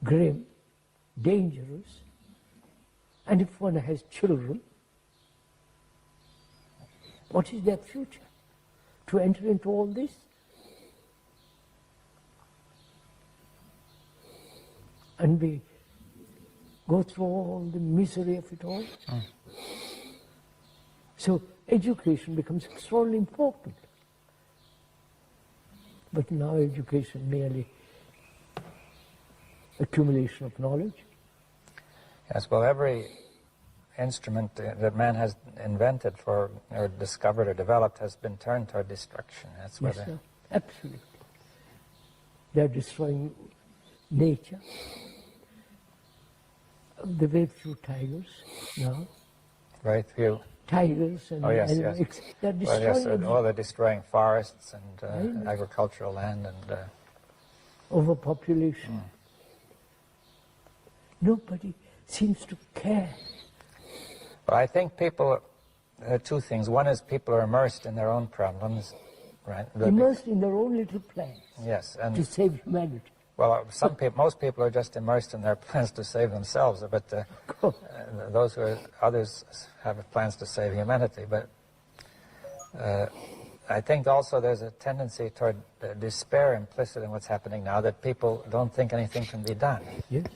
grim, dangerous. And if one has children, what is their future? To enter into all this? And go through all the misery of it all? So education becomes extraordinarily important. But now education merely accumulation of knowledge. Yes, well, every instrument that man has invented for, or discovered or developed has been turned toward destruction. That's Yes, what sir. Absolutely. They're destroying nature. The very few tigers now. very few. Tigers and Oh, yes, animals. yes. They're Well, destroying yes, they're destroying forests and Right. agricultural land and overpopulation. Nobody seems to care. But I think people, two things. One is people are immersed in their own problems, right? Immersed in their own little plans Yes, and to save humanity. well, most people are just immersed in their plans to save themselves, but others have plans to save humanity. But I think also there's a tendency toward despair implicit in what's happening now, that people don't think anything can be done. Yes.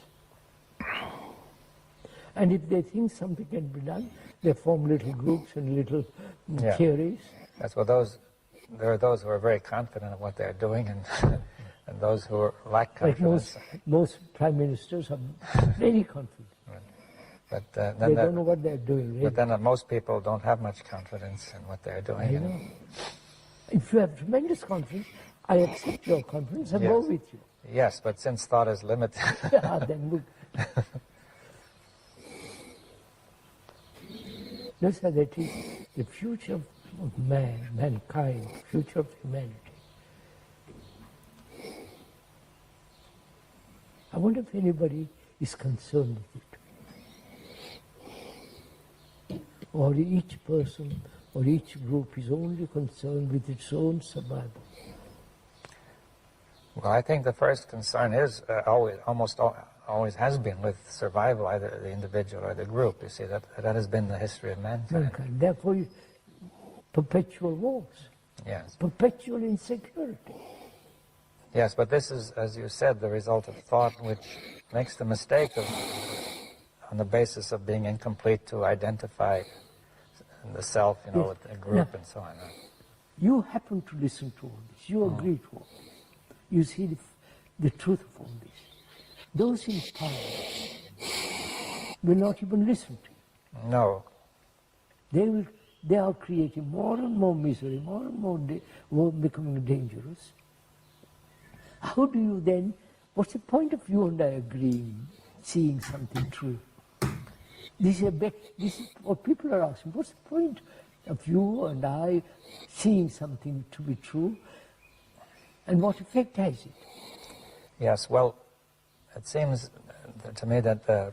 And if they think something can be done, they form little groups and little theories. That's what there are those who are very confident of what they're doing, and and those who lack confidence. Like most prime ministers are very confident. But they don't know what they're doing. Really. But then most people don't have much confidence in what they're doing. I know. If you have tremendous confidence, I accept your confidence and go with you. Yes, but since thought is limited. Then that's how that is the future of mankind, future of humanity. I wonder if anybody is concerned with it. Or each person or each group is only concerned with its own survival. Well, I think the first concern is always has been with survival, either the individual or the group. You see, that has been the history of mankind. Therefore, perpetual wars. Yes. Perpetual insecurity. Yes, but this is, as you said, the result of thought, which makes the mistake of, on the basis of being incomplete, to identify the self, with a group and so on. You happen to listen to all this. You agree to all this. You see the truth of all this. Those in power will not even listen to you. No. They are creating more and more misery, more and more becoming dangerous. How do you then, what's the point of you and I agreeing, seeing something true? This is what people are asking. What's the point of you and I seeing something to be true? And what effect has it? Yes, well, it seems to me that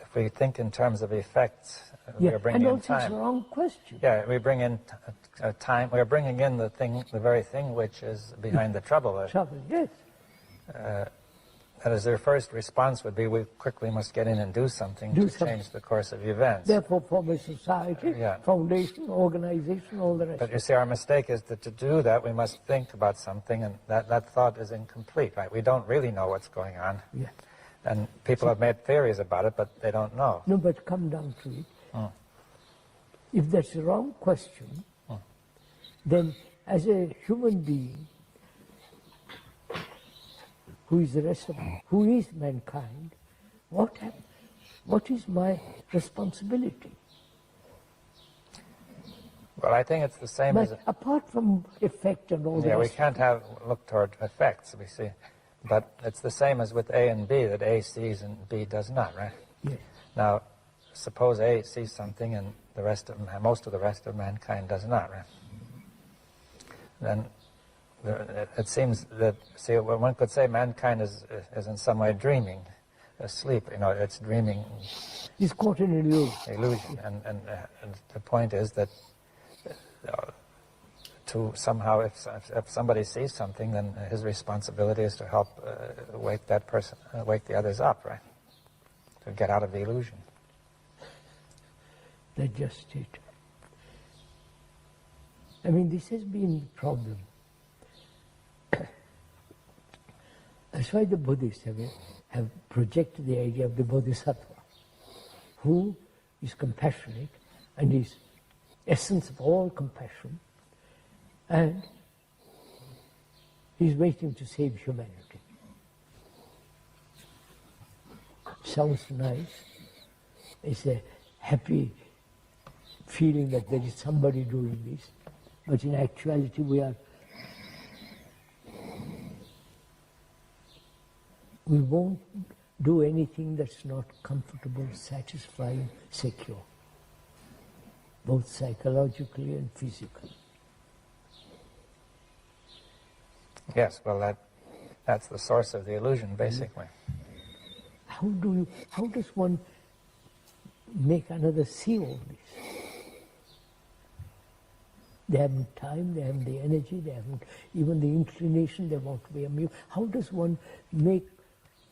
if we think in terms of effects, we are bringing in time. And also it's a wrong question. Yeah, we bring in time. We are bringing in the very thing which is behind the trouble. Trouble, yes. That is, their first response would be, we quickly must get in and do something to change the course of events. Therefore, form a society, foundation, organization, all the rest. But you see, our mistake is that to do that, we must think about something, and that thought is incomplete, right? We don't really know what's going on. Yeah. And people have made theories about it, but they don't know. No, but come down to it. If that's the wrong question, then as a human being, who is mankind, what is my responsibility? Well, I think it's the same as... Apart from effect and all that. Yeah, we can't look toward effects, we see. But it's the same as with A and B, that A sees and B does not, right? Yes. Now, suppose A sees something and most of the rest of mankind does not, right? Then it seems that, see, one could say mankind is in some way dreaming, asleep. It's dreaming. It's caught in an illusion. And the point is that to somehow, if somebody sees something, then his responsibility is to help wake that person, wake the others up, right? To get out of the illusion. That's just it. I mean, this has been the problem. That's why the Buddhists have projected the idea of the Bodhisattva, who is compassionate and is essence of all compassion, and he's waiting to save humanity. Sounds nice. It's happy feeling that there is somebody doing this, but in actuality we won't do anything that's not comfortable, satisfying, secure, both psychologically and physically. Yes, well, that's the source of the illusion, basically. How does one make another see all this? They haven't time, they haven't the energy, they haven't even the inclination, they want to be amused. How does one make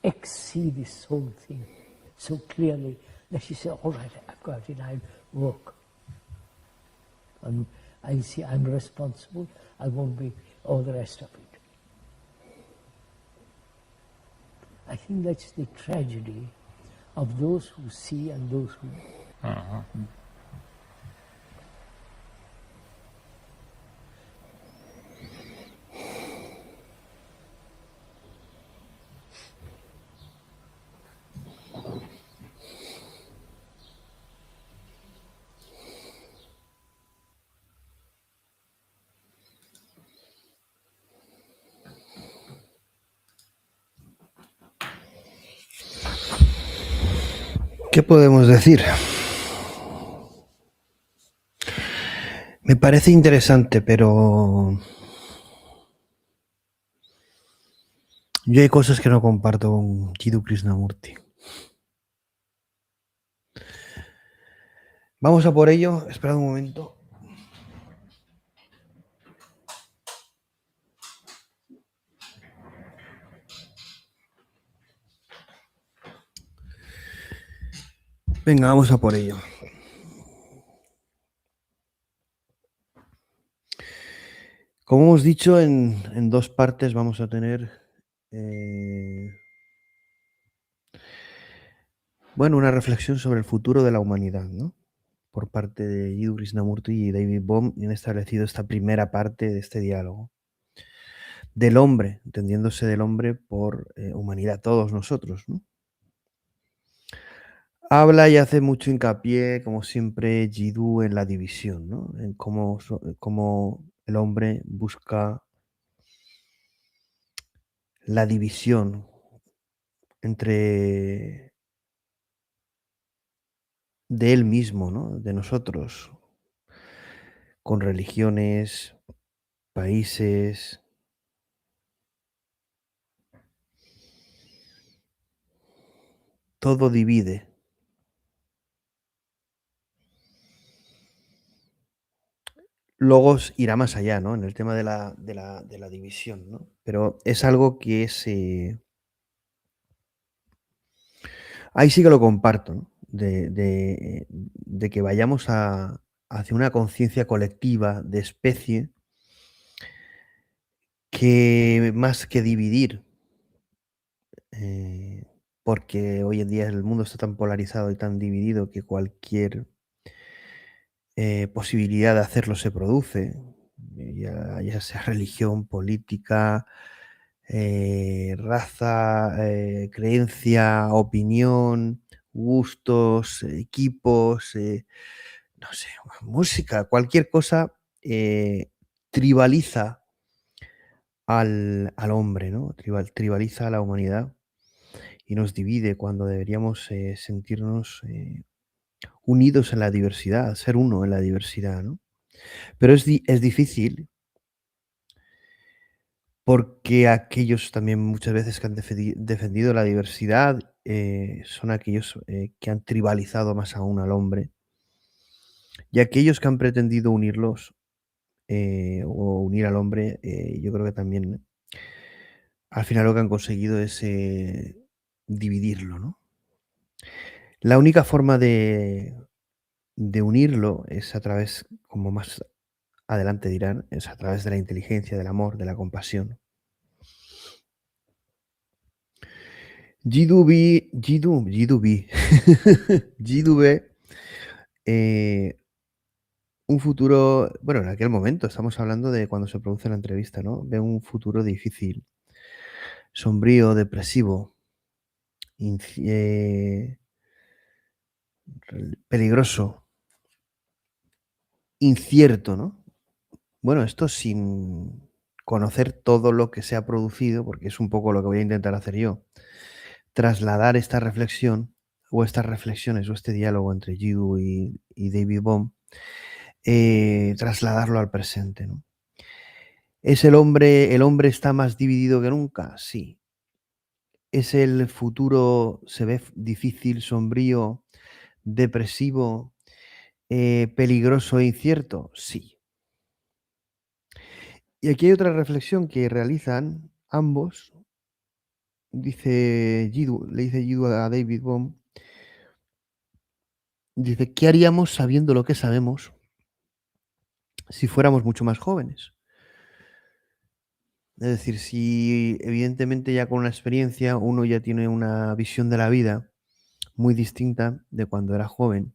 X see this whole thing so clearly that she says, all right, I've got it, I'll work. I see I'm responsible, I won't be all the rest of it. I think that's the tragedy of those who see and those who don't. ¿Qué podemos decir? Me parece interesante, pero yo hay cosas que no comparto con Jiddu Krishnamurti. Vamos a por ello. Esperad un momento. Venga, vamos a por ello. Como hemos dicho, en dos partes vamos a tener una reflexión sobre el futuro de la humanidad, ¿no? Por parte de Jiddu Krishnamurti y David Bohm, y han establecido esta primera parte de este diálogo. Del hombre, entendiéndose del hombre por humanidad, todos nosotros, ¿no? Habla y hace mucho hincapié, como siempre, Jiddu, en la división, ¿no? En cómo el hombre busca la división entre de él mismo, ¿no? De nosotros, con religiones, países. Todo divide. Logos irá más allá, ¿no? En el tema de la división, ¿no? Pero es algo que ahí sí que lo comparto, ¿no? De que vayamos hacia una conciencia colectiva de especie que más que dividir, porque hoy en día el mundo está tan polarizado y tan dividido que cualquier posibilidad de hacerlo se produce, ya sea religión, política, raza, creencia, opinión, gustos, equipos, no sé, música, cualquier cosa tribaliza al hombre, ¿no? Tribaliza a la humanidad y nos divide cuando deberíamos sentirnos unidos en la diversidad, ser uno en la diversidad, ¿no? Pero es difícil porque aquellos también muchas veces que han defendido la diversidad son aquellos que han tribalizado más aún al hombre, y aquellos que han pretendido unirlos o unir al hombre, yo creo que también al final lo que han conseguido es dividirlo, ¿no? La única forma de unirlo es a través, como más adelante dirán, es a través de la inteligencia, del amor, de la compasión. Jiddu ve un futuro, bueno, en aquel momento, estamos hablando de cuando se produce la entrevista, ¿no? Ve un futuro difícil, sombrío, depresivo, peligroso, incierto, ¿no? Bueno, esto sin conocer todo lo que se ha producido, porque es un poco lo que voy a intentar hacer yo, trasladar esta reflexión o estas reflexiones o este diálogo entre Jiddu y David Bohm, trasladarlo al presente, ¿no? ¿Es el hombre está más dividido que nunca? Sí. ¿Es el futuro, se ve difícil, sombrío, depresivo, peligroso e incierto? Sí. Y aquí hay otra reflexión que realizan ambos. Le dice Jiddu a David Bohm, dice, ¿qué haríamos sabiendo lo que sabemos si fuéramos mucho más jóvenes? Es decir, si evidentemente ya con una experiencia uno ya tiene una visión de la vida muy distinta de cuando era joven.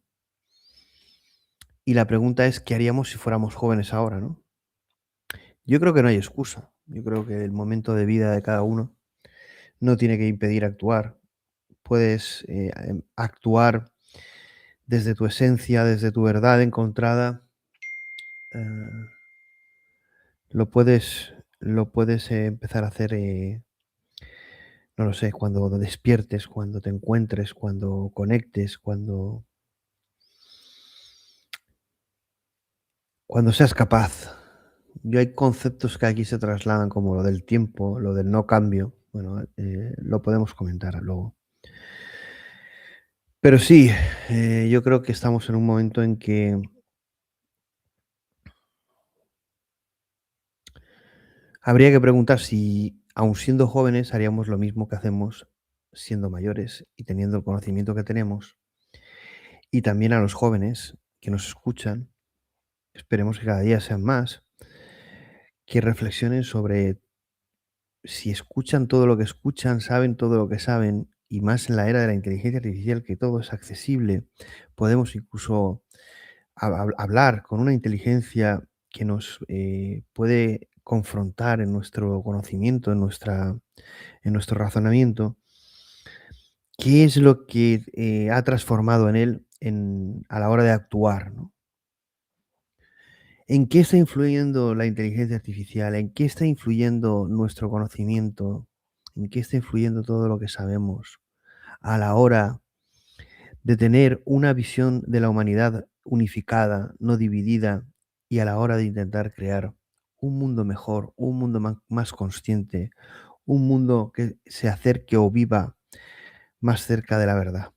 Y la pregunta es, ¿qué haríamos si fuéramos jóvenes ahora, no? Yo creo que no hay excusa. Yo creo que el momento de vida de cada uno no tiene que impedir actuar. Puedes actuar desde tu esencia, desde tu verdad encontrada. eh, lo puedes empezar a hacer, no lo sé, cuando despiertes, cuando te encuentres, cuando conectes, cuando seas capaz. Yo hay conceptos que aquí se trasladan como lo del tiempo, lo del no cambio. Bueno, lo podemos comentar luego. Pero sí, yo creo que estamos en un momento en que habría que preguntar si, aun siendo jóvenes, haríamos lo mismo que hacemos siendo mayores y teniendo el conocimiento que tenemos. Y también a los jóvenes que nos escuchan, esperemos que cada día sean más, que reflexionen sobre si escuchan todo lo que escuchan, saben todo lo que saben, y más en la era de la inteligencia artificial, que todo es accesible, podemos incluso hablar con una inteligencia que nos puede confrontar en nuestro conocimiento, en nuestro razonamiento. ¿Qué es lo que ha transformado en él a la hora de actuar, ¿no? ¿En qué está influyendo la inteligencia artificial? ¿En qué está influyendo nuestro conocimiento? ¿En qué está influyendo todo lo que sabemos a la hora de tener una visión de la humanidad unificada, no dividida, y a la hora de intentar crear un mundo mejor, un mundo más consciente, un mundo que se acerque o viva más cerca de la verdad?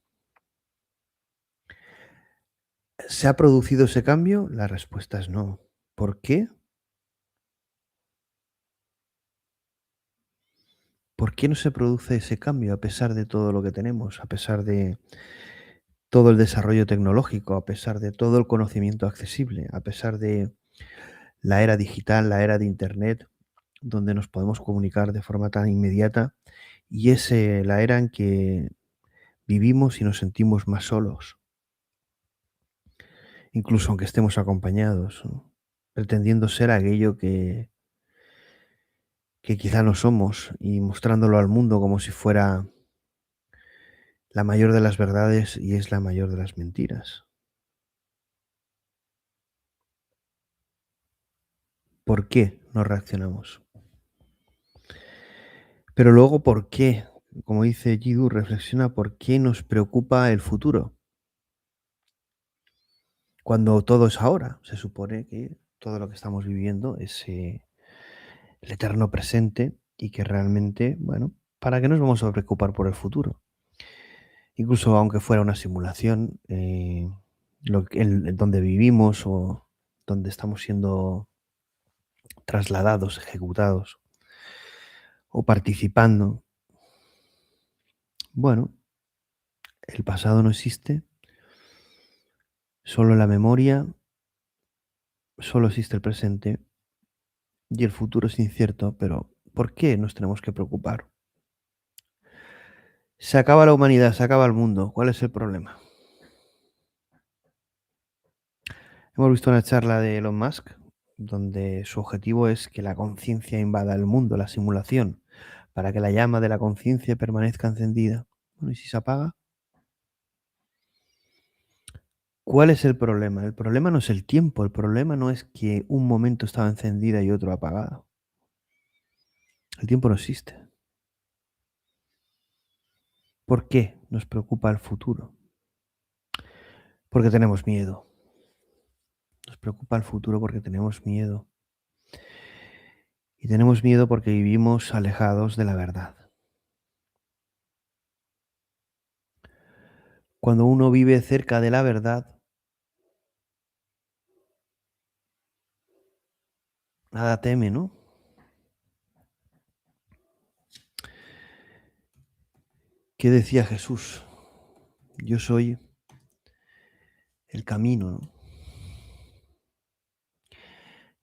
¿Se ha producido ese cambio? La respuesta es no. ¿Por qué? ¿Por qué no se produce ese cambio a pesar de todo lo que tenemos, a pesar de todo el desarrollo tecnológico, a pesar de todo el conocimiento accesible, a pesar de la era digital, la era de Internet, donde nos podemos comunicar de forma tan inmediata, y es la era en que vivimos y nos sentimos más solos, incluso aunque estemos acompañados, ¿no? Pretendiendo ser aquello que quizá no somos y mostrándolo al mundo como si fuera la mayor de las verdades y es la mayor de las mentiras. ¿Por qué no reaccionamos? Pero luego, ¿por qué? Como dice Jiddu, reflexiona por qué nos preocupa el futuro. Cuando todo es ahora, se supone que todo lo que estamos viviendo es el eterno presente y que realmente, bueno, ¿para qué nos vamos a preocupar por el futuro? Incluso aunque fuera una simulación, donde vivimos o donde estamos siendo trasladados, ejecutados o participando, bueno, el pasado no existe, solo la memoria, solo existe el presente y el futuro es incierto, pero ¿por qué nos tenemos que preocupar? Se acaba la humanidad, se acaba el mundo. ¿Cuál es el problema? Hemos visto una charla de Elon Musk donde su objetivo es que la conciencia invada el mundo, la simulación, para que la llama de la conciencia permanezca encendida. Bueno, ¿y si se apaga? ¿Cuál es el problema? El problema no es el tiempo, el problema no es que un momento estaba encendida y otro apagado. El tiempo no existe. ¿Por qué nos preocupa el futuro? Porque tenemos miedo. Nos preocupa el futuro porque tenemos miedo. Y tenemos miedo porque vivimos alejados de la verdad. Cuando uno vive cerca de la verdad, nada teme, ¿no? ¿Qué decía Jesús? Yo soy el camino, ¿no?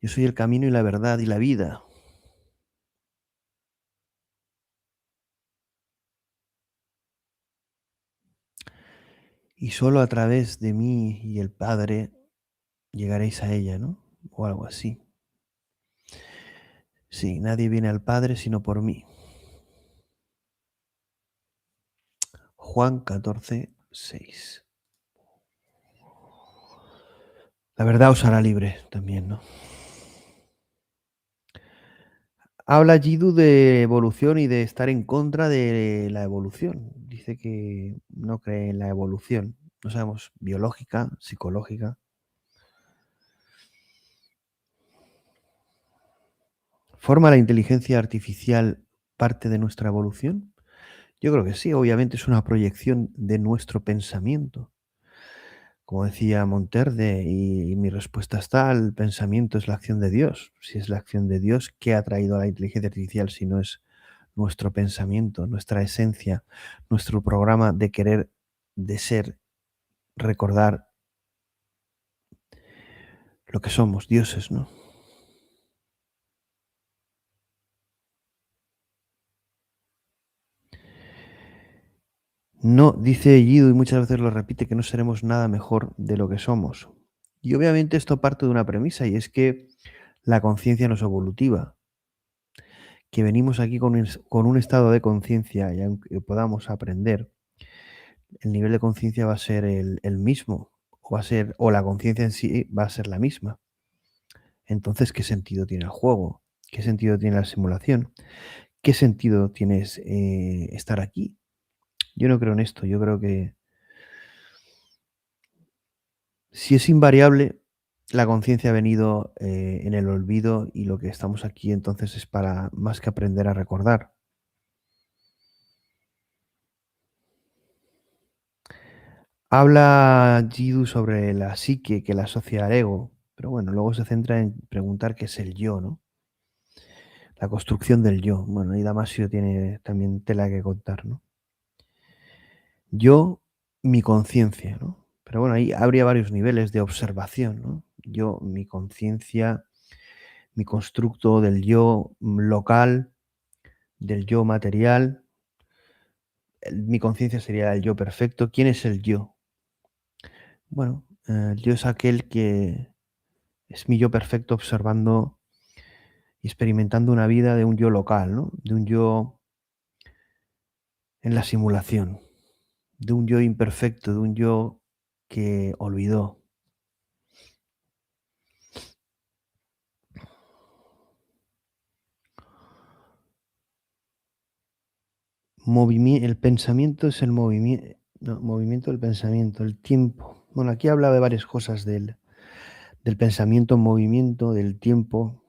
Yo soy el camino y la verdad y la vida. Y solo a través de mí y el Padre llegaréis a ella, ¿no? O algo así. Sí, nadie viene al Padre sino por mí. Juan 14:6. La verdad os hará libre también, ¿no? Habla Jiddu de evolución y de estar en contra de la evolución. Dice que no cree en la evolución. No sabemos, biológica, psicológica. ¿Forma la inteligencia artificial parte de nuestra evolución? Yo creo que sí, obviamente es una proyección de nuestro pensamiento. Como decía Monterde, y mi respuesta está, el pensamiento es la acción de Dios. Si es la acción de Dios, ¿qué ha traído a la inteligencia artificial si no es nuestro pensamiento, nuestra esencia, nuestro programa de querer, de ser, recordar lo que somos, dioses, ¿no? No, dice Jiddu, y muchas veces lo repite, que no seremos nada mejor de lo que somos. Y obviamente esto parte de una premisa, y es que la conciencia no es evolutiva, que venimos aquí con un estado de conciencia, y aunque podamos aprender, el nivel de conciencia va a ser el mismo, o la conciencia en sí va a ser la misma. Entonces, ¿qué sentido tiene el juego? ¿Qué sentido tiene la simulación? ¿Qué sentido tiene estar aquí? Yo no creo en esto, yo creo que si es invariable, la conciencia ha venido en el olvido y lo que estamos aquí entonces es para más que aprender a recordar. Habla Jiddu sobre la psique que la asocia al ego, pero bueno, luego se centra en preguntar qué es el yo, ¿no? La construcción del yo. Bueno, y Damasio tiene también tela que contar, ¿no? Yo, mi conciencia, ¿no? Pero bueno, ahí habría varios niveles de observación, ¿no? Yo, mi conciencia, mi constructo del yo local, del yo material. Mi conciencia sería el yo perfecto. ¿Quién es el yo? Bueno, el yo es aquel que es mi yo perfecto observando y experimentando una vida de un yo local, ¿no? De un yo en la simulación, de un yo imperfecto, de un yo que olvidó. El pensamiento es el movimiento, no, movimiento del pensamiento, el tiempo. Bueno, aquí habla de varias cosas del pensamiento en movimiento, del tiempo.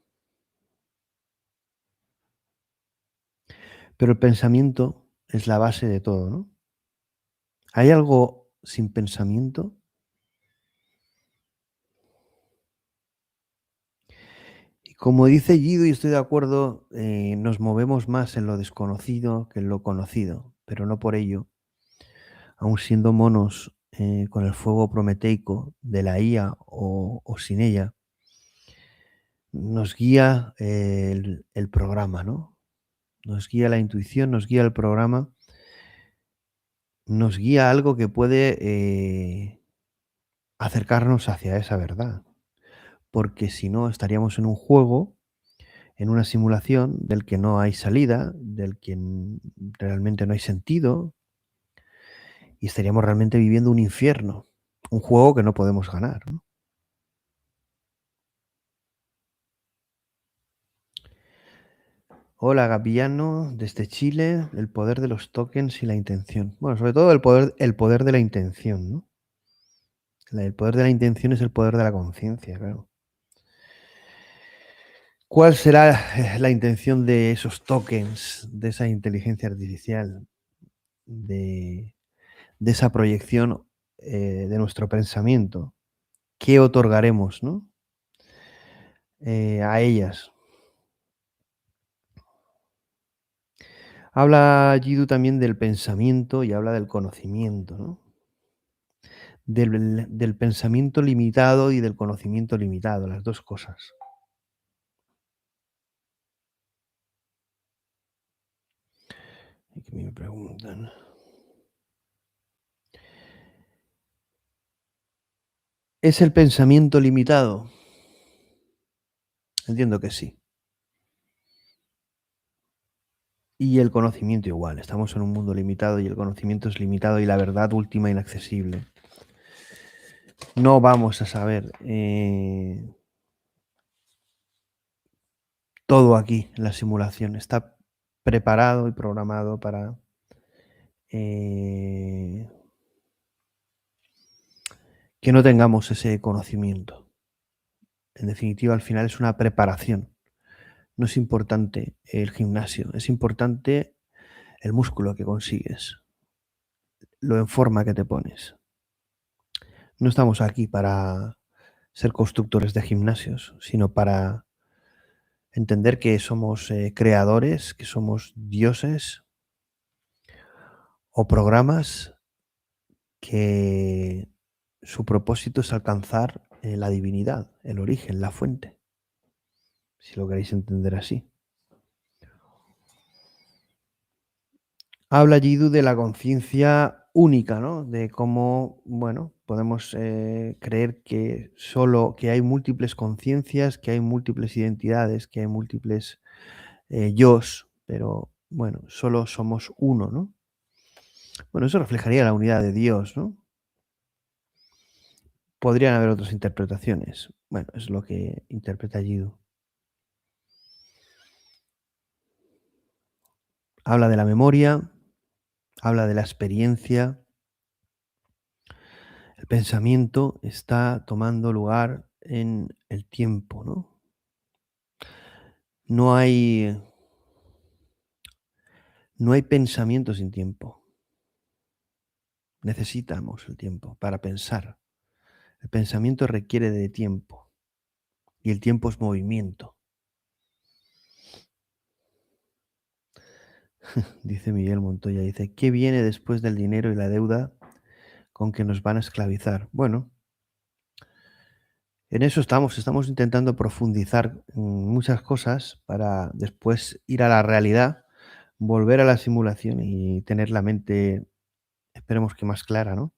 Pero el pensamiento es la base de todo, ¿no? ¿Hay algo sin pensamiento? Y como dice Jiddu, y estoy de acuerdo, nos movemos más en lo desconocido que en lo conocido, pero no por ello, aun siendo monos con el fuego prometeico de la IA o sin ella, nos guía el programa, ¿no? Nos guía la intuición, nos guía el programa, nos guía algo que puede acercarnos hacia esa verdad. Porque si no, estaríamos en un juego, en una simulación del que no hay salida, del que realmente no hay sentido, y estaríamos realmente viviendo un infierno. un juego que no podemos ganar, ¿no? Hola, Gaviano, desde Chile, el poder de los tokens y la intención. Bueno, sobre todo el poder de la intención, ¿no? El poder de la intención es el poder de la conciencia, claro. ¿Cuál será la intención de esos tokens, de esa inteligencia artificial, de esa proyección de nuestro pensamiento? ¿Qué otorgaremos, ¿no? A ellas? Habla Jiddu también del pensamiento y habla del conocimiento, ¿no? Del pensamiento limitado y del conocimiento limitado, las dos cosas. Aquí me preguntan. ¿Es el pensamiento limitado? Entiendo que sí. Y el conocimiento igual. Estamos en un mundo limitado y el conocimiento es limitado y la verdad última inaccesible. No vamos a saber todo aquí en la simulación. Está preparado y programado para que no tengamos ese conocimiento. En definitiva, al final es una preparación. No es importante el gimnasio, es importante el músculo que consigues, lo en forma que te pones. No estamos aquí para ser constructores de gimnasios, sino para entender que somos creadores, que somos dioses o programas que su propósito es alcanzar la divinidad, el origen, la fuente, si lo queréis entender así. Habla Jiddu de la conciencia única, ¿no? De cómo, bueno, podemos creer que que hay múltiples conciencias, que hay múltiples identidades, que hay múltiples yos, pero bueno, solo somos uno, ¿no? Bueno, eso reflejaría la unidad de Dios, ¿no? Podrían haber otras interpretaciones. Bueno, es lo que interpreta Jiddu. Habla de la memoria, habla de la experiencia. El pensamiento está tomando lugar en el tiempo, ¿no? No hay pensamiento sin tiempo. Necesitamos el tiempo para pensar. El pensamiento requiere de tiempo y el tiempo es movimiento. Dice Miguel Montoya, dice, ¿qué viene después del dinero y la deuda con que nos van a esclavizar? Bueno, en eso estamos intentando profundizar en muchas cosas para después ir a la realidad, volver a la simulación y tener la mente, esperemos que más clara, ¿no?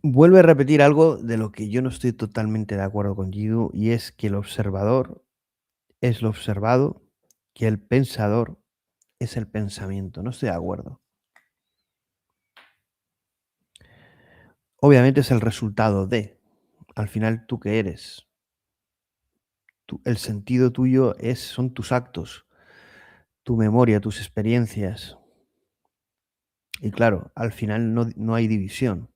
Vuelve a repetir algo de lo que yo no estoy totalmente de acuerdo con Jiddu, y es que el observador es lo observado, que el pensador es el pensamiento. No estoy de acuerdo. Obviamente es el resultado de, al final, ¿tú qué eres? El sentido tuyo son tus actos, tu memoria, tus experiencias. Y claro, al final no hay división.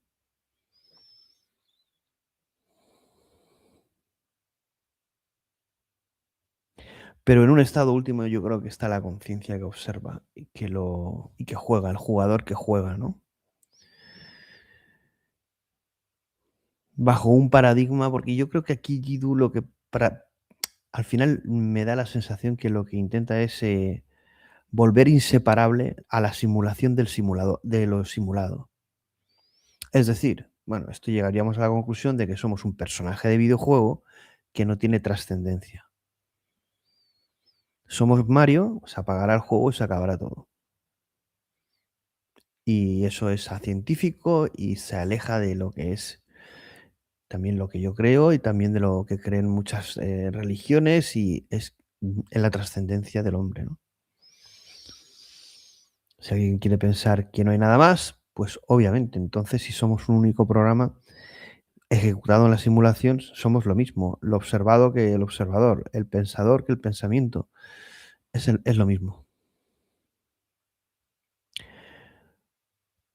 Pero en un estado último yo creo que está la conciencia que observa y que juega, el jugador que juega, ¿no? Bajo un paradigma, porque yo creo que aquí Jiddu al final me da la sensación que lo que intenta es volver inseparable a la simulación de lo simulado. Es decir, bueno, esto llegaríamos a la conclusión de que somos un personaje de videojuego que no tiene trascendencia. Somos Mario, se apagará el juego y se acabará todo. Y eso es científico y se aleja de lo que es también lo que yo creo y también de lo que creen muchas religiones, y es en la trascendencia del hombre, ¿no? Si alguien quiere pensar que no hay nada más, Pues obviamente, entonces si somos un único programa ejecutado en la simulación, somos lo mismo, lo observado que el observador, el pensador que el pensamiento, es lo mismo.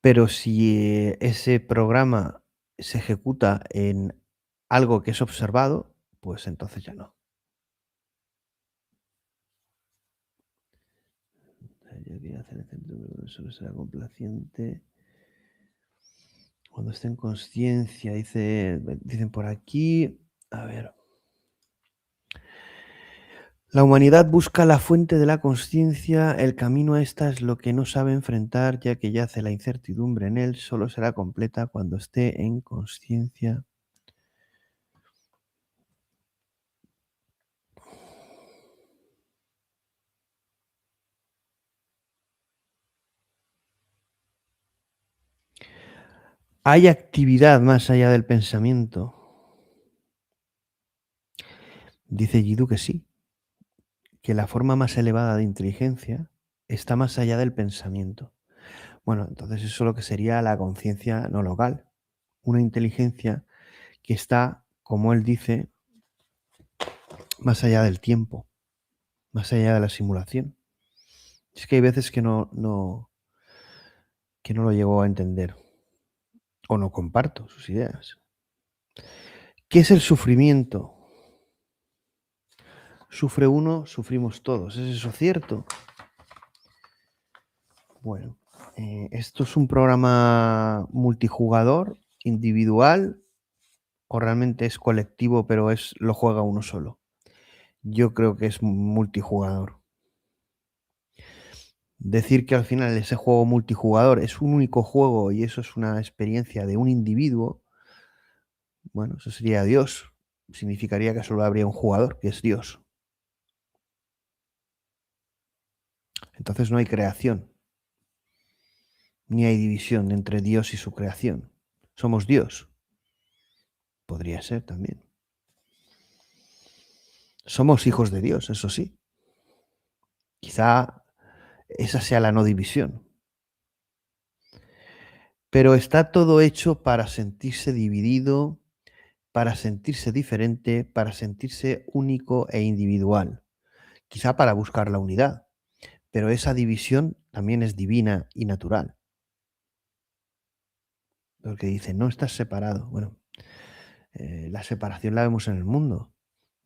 Pero si ese programa se ejecuta en algo que es observado, pues entonces ya no. Yo quería hacer el centro, pero solo será complaciente cuando esté en conciencia, dicen por aquí. A ver. La humanidad busca la fuente de la consciencia, el camino a esta es lo que no sabe enfrentar, ya que yace la incertidumbre en él, solo será completa cuando esté en consciencia. ¿Hay actividad más allá del pensamiento? Dice Jiddu que sí, que la forma más elevada de inteligencia está más allá del pensamiento. Bueno, entonces eso es lo que sería la conciencia no local, una inteligencia que está, como él dice, más allá del tiempo, más allá de la simulación. Es que hay veces que no lo llego a entender o no comparto sus ideas. ¿Qué es el sufrimiento? Sufre uno, sufrimos todos. ¿Es eso cierto? Bueno, esto es un programa multijugador, individual, o realmente es colectivo, pero lo juega uno solo. Yo creo que es multijugador. Decir que al final ese juego multijugador es un único juego y eso es una experiencia de un individuo, bueno, eso sería Dios. Significaría que solo habría un jugador, que es Dios. Entonces no hay creación, ni hay división entre Dios y su creación. Somos Dios. Podría ser también. Somos hijos de Dios, eso sí. Quizá esa sea la no división. Pero está todo hecho para sentirse dividido, para sentirse diferente, para sentirse único e individual. Quizá para buscar la unidad. Pero esa división también es divina y natural. Porque dice, no estás separado. Bueno, la separación la vemos en el mundo.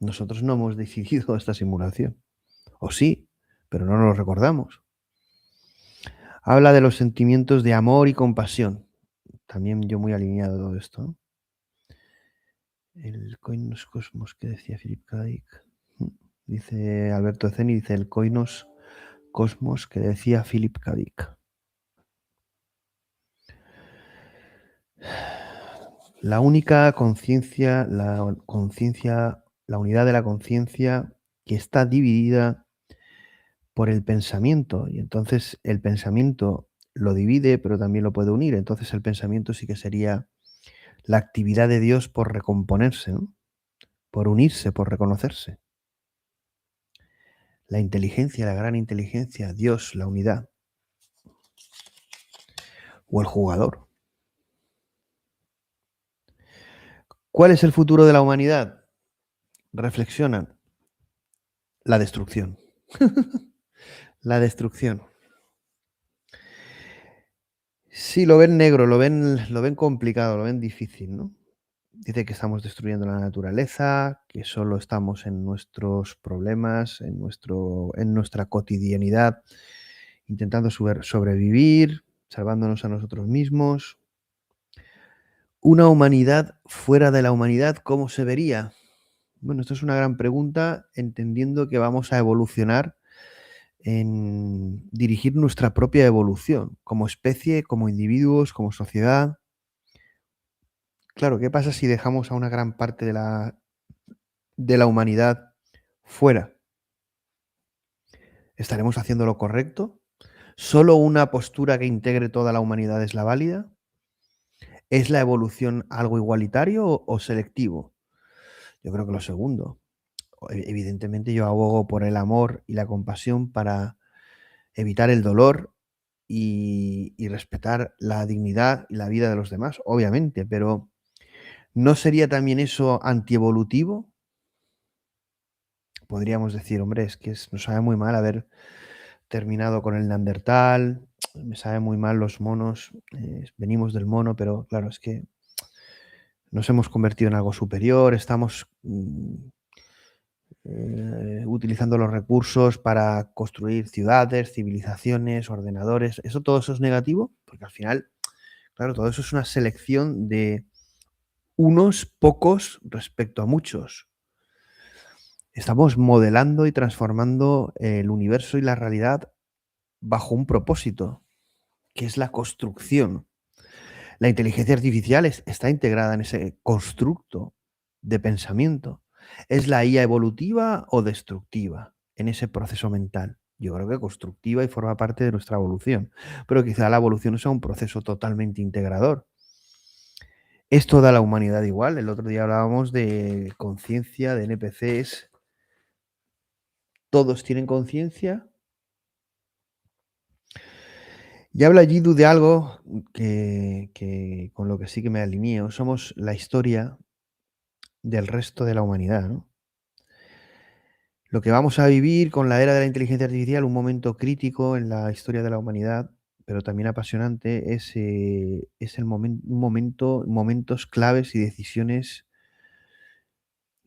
Nosotros no hemos decidido esta simulación. O sí, pero no nos lo recordamos. Habla de los sentimientos de amor y compasión. También yo muy alineado a todo esto, ¿no? El koinos cosmos que decía Philip K. Dick. Dice Alberto Zeni, dice el koinos cosmos que decía Philip K. Dick. La única conciencia, la unidad de la conciencia que está dividida por el pensamiento. Y entonces el pensamiento lo divide, pero también lo puede unir. Entonces el pensamiento sí que sería la actividad de Dios por recomponerse, ¿no? Por unirse, por reconocerse. La inteligencia, la gran inteligencia, Dios, la unidad. O el jugador. ¿Cuál es el futuro de la humanidad? Reflexionan. La destrucción. La destrucción. Sí, lo ven negro, lo ven complicado, lo ven difícil, ¿no? Dice que estamos destruyendo la naturaleza, que solo estamos en nuestros problemas, en nuestra cotidianidad, intentando sobrevivir, salvándonos a nosotros mismos. Una humanidad fuera de la humanidad, ¿cómo se vería? Bueno, esto es una gran pregunta, entendiendo que vamos a evolucionar en dirigir nuestra propia evolución, como especie, como individuos, como sociedad. Claro, ¿qué pasa si dejamos a una gran parte de la humanidad fuera? ¿Estaremos haciendo lo correcto? ¿Solo una postura que integre toda la humanidad es la válida? ¿Es la evolución algo igualitario o selectivo? Yo creo que lo segundo. Evidentemente yo abogo por el amor y la compasión para evitar el dolor y respetar la dignidad y la vida de los demás, obviamente, pero ¿no sería también eso antievolutivo? Podríamos decir, hombre, es que nos sabe muy mal haber terminado con el neandertal, me sabe muy mal los monos, venimos del mono, pero claro, es que nos hemos convertido en algo superior, estamos utilizando los recursos para construir ciudades, civilizaciones, ordenadores. Todo eso es negativo, porque al final, claro, todo eso es una selección de unos pocos respecto a muchos. Estamos modelando y transformando el universo y la realidad bajo un propósito, que es la construcción. La inteligencia artificial está integrada en ese constructo de pensamiento. ¿Es la IA evolutiva o destructiva en ese proceso mental? Yo creo que constructiva y forma parte de nuestra evolución, pero quizá la evolución sea un proceso totalmente integrador. ¿Es toda la humanidad igual? El otro día hablábamos de conciencia, de NPCs. ¿Todos tienen conciencia? Y habla Jiddu de algo que con lo que sí que me alineo. Somos la historia del resto de la humanidad, ¿no? Lo que vamos a vivir con la era de la inteligencia artificial, un momento crítico en la historia de la humanidad, pero también apasionante, es momentos claves y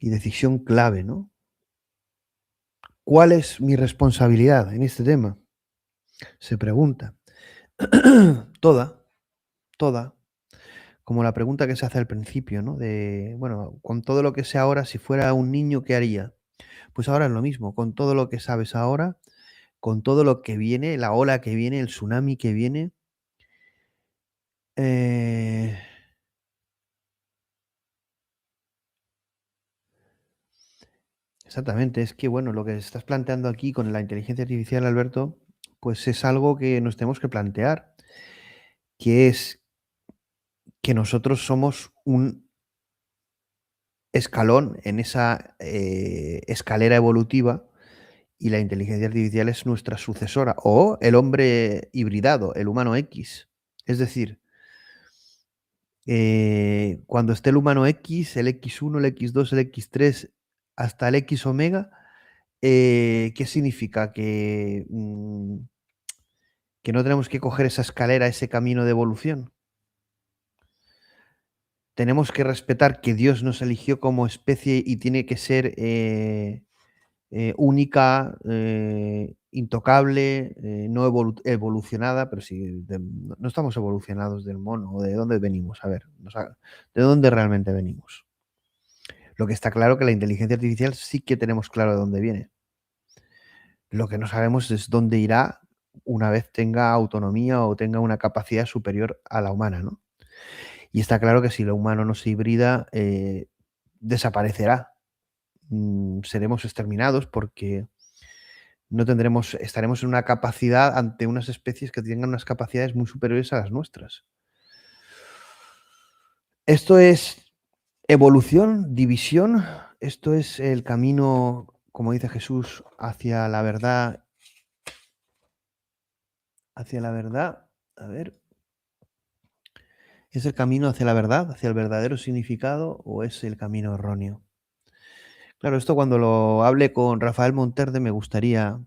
decisión clave, ¿no? ¿Cuál es mi responsabilidad en este tema? Se pregunta. Toda. Como la pregunta que se hace al principio, ¿no? De, bueno, con todo lo que sé ahora, si fuera un niño, ¿qué haría? Pues ahora es lo mismo, con todo lo que sabes ahora, con todo lo que viene, la ola que viene, el tsunami que viene. Exactamente, es que bueno, lo que estás planteando aquí con la inteligencia artificial, Alberto, pues es algo que nos tenemos que plantear, que es que nosotros somos un escalón en esa escalera evolutiva y la inteligencia artificial es nuestra sucesora o el hombre hibridado, el humano X. Es decir, cuando esté el humano X, el X1, el X2, el X3, hasta el X omega, ¿qué significa? Que no tenemos que coger esa escalera, ese camino de evolución. Tenemos que respetar que Dios nos eligió como especie y tiene que ser única, intocable, no evolucionada, pero sí, no estamos evolucionados del mono. ¿De dónde venimos? A ver, ¿de dónde realmente venimos? Lo que está claro que la inteligencia artificial sí que tenemos claro de dónde viene. Lo que no sabemos es dónde irá una vez tenga autonomía o tenga una capacidad superior a la humana, ¿no? Y está claro que si lo humano no se hibrida, desaparecerá. Seremos exterminados porque estaremos en una capacidad ante unas especies que tengan unas capacidades muy superiores a las nuestras. Esto es evolución, división, esto es el camino, como dice Jesús, hacia la verdad. A ver, ¿es el camino hacia la verdad, hacia el verdadero significado o es el camino erróneo? Claro, esto cuando lo hable con Rafael Monterde me gustaría,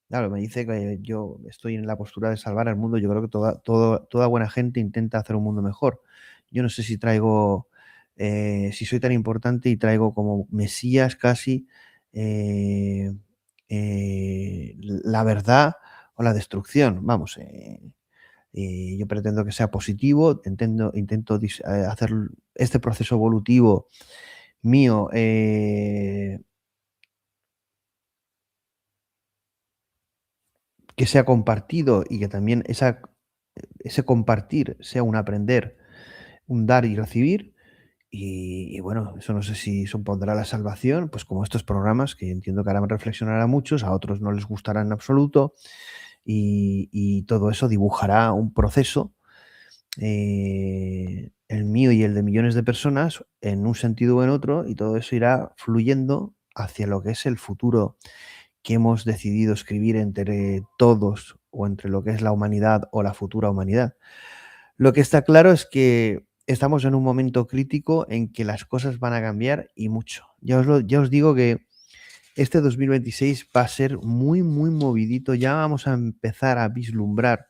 claro, me dice que yo estoy en la postura de salvar al mundo, yo creo que toda buena gente intenta hacer un mundo mejor. Yo no sé si si soy tan importante y traigo como mesías casi la verdad o la destrucción. Vamos, yo pretendo que sea positivo, intento hacer este proceso evolutivo mío que sea compartido y que también ese compartir sea un aprender, un dar y recibir. Y bueno, eso no sé si supondrá la salvación, pues como estos programas que entiendo que harán reflexionar a muchos, a otros no les gustará en absoluto, y todo eso dibujará un proceso, el mío y el de millones de personas, en un sentido o en otro, y todo eso irá fluyendo hacia lo que es el futuro que hemos decidido escribir entre todos o entre lo que es la humanidad o la futura humanidad. Lo que está claro es que estamos en un momento crítico en que las cosas van a cambiar y mucho. Ya os digo que este 2026 va a ser muy, muy movidito. Ya vamos a empezar a vislumbrar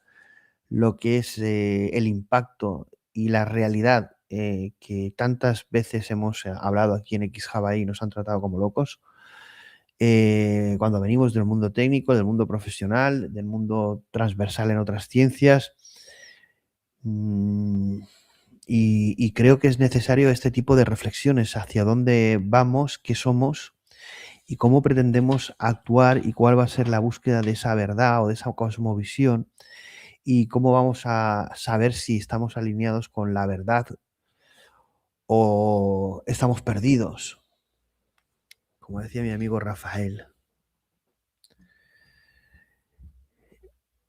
lo que es el impacto y la realidad que tantas veces hemos hablado aquí en xHUB.AI y nos han tratado como locos. Cuando venimos del mundo técnico, del mundo profesional, del mundo transversal en otras ciencias. Y creo que es necesario este tipo de reflexiones hacia dónde vamos, qué somos y cómo pretendemos actuar y cuál va a ser la búsqueda de esa verdad o de esa cosmovisión y cómo vamos a saber si estamos alineados con la verdad o estamos perdidos. Como decía mi amigo Rafael.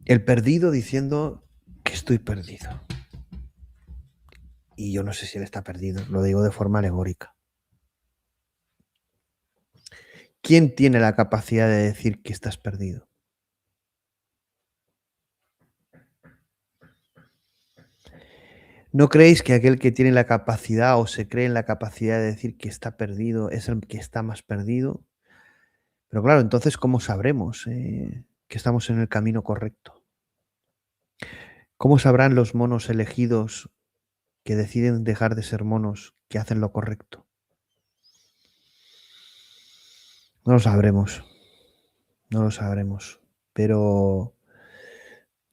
El perdido diciendo que estoy perdido. Y yo no sé si él está perdido, lo digo de forma alegórica. ¿Quién tiene la capacidad de decir que estás perdido? ¿No creéis que aquel que tiene la capacidad o se cree en la capacidad de decir que está perdido es el que está más perdido? Pero claro, entonces, ¿cómo sabremos que estamos en el camino correcto? ¿Cómo sabrán los monos elegidos que deciden dejar de ser monos que hacen lo correcto? No lo sabremos. No lo sabremos. Pero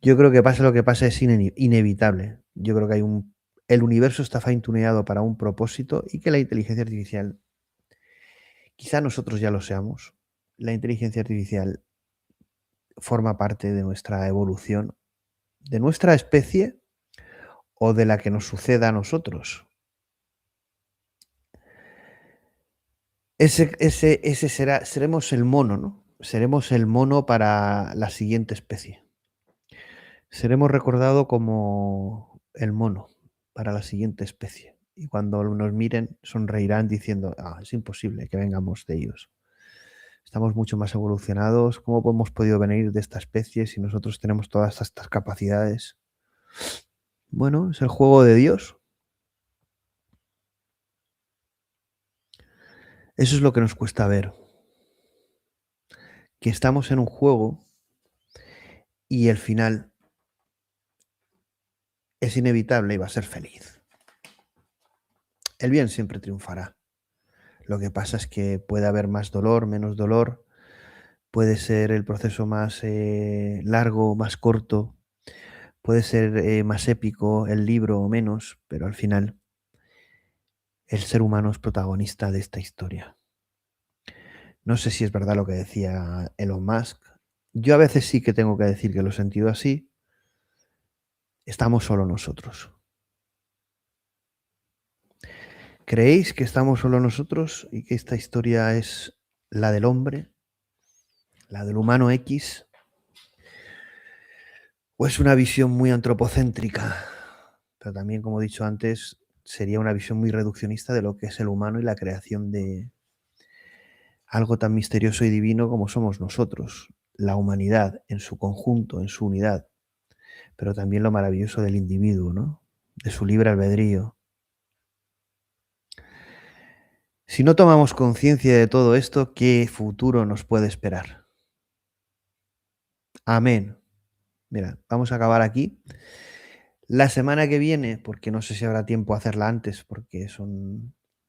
yo creo que pase lo que pase es inevitable. Yo creo que el universo está fine-tuneado para un propósito y que la inteligencia artificial, quizá nosotros ya lo seamos, la inteligencia artificial forma parte de nuestra evolución, de nuestra especie o de la que nos suceda a nosotros. Seremos el mono, ¿no? Seremos el mono para la siguiente especie. Seremos recordados como el mono para la siguiente especie. Y cuando nos miren, sonreirán diciendo, es imposible que vengamos de ellos. Estamos mucho más evolucionados. ¿Cómo hemos podido venir de esta especie si nosotros tenemos todas estas capacidades? Bueno, es el juego de Dios. Eso es lo que nos cuesta ver. Que estamos en un juego y el final es inevitable y va a ser feliz. El bien siempre triunfará. Lo que pasa es que puede haber más dolor, menos dolor. Puede ser el proceso más largo, más corto. Puede ser más épico el libro o menos, pero al final el ser humano es protagonista de esta historia. No sé si es verdad lo que decía Elon Musk. Yo a veces sí que tengo que decir que lo he sentido así. Estamos solo nosotros. ¿Creéis que estamos solo nosotros y que esta historia es la del hombre, la del humano X? ¿O es una visión muy antropocéntrica? Pero también, como he dicho antes, sería una visión muy reduccionista de lo que es el humano y la creación de algo tan misterioso y divino como somos nosotros, la humanidad en su conjunto, en su unidad, pero también lo maravilloso del individuo, ¿no? De su libre albedrío. Si no tomamos conciencia de todo esto, ¿qué futuro nos puede esperar? Amén. Mira, vamos a acabar aquí. La semana que viene, porque no sé si habrá tiempo a hacerla antes, porque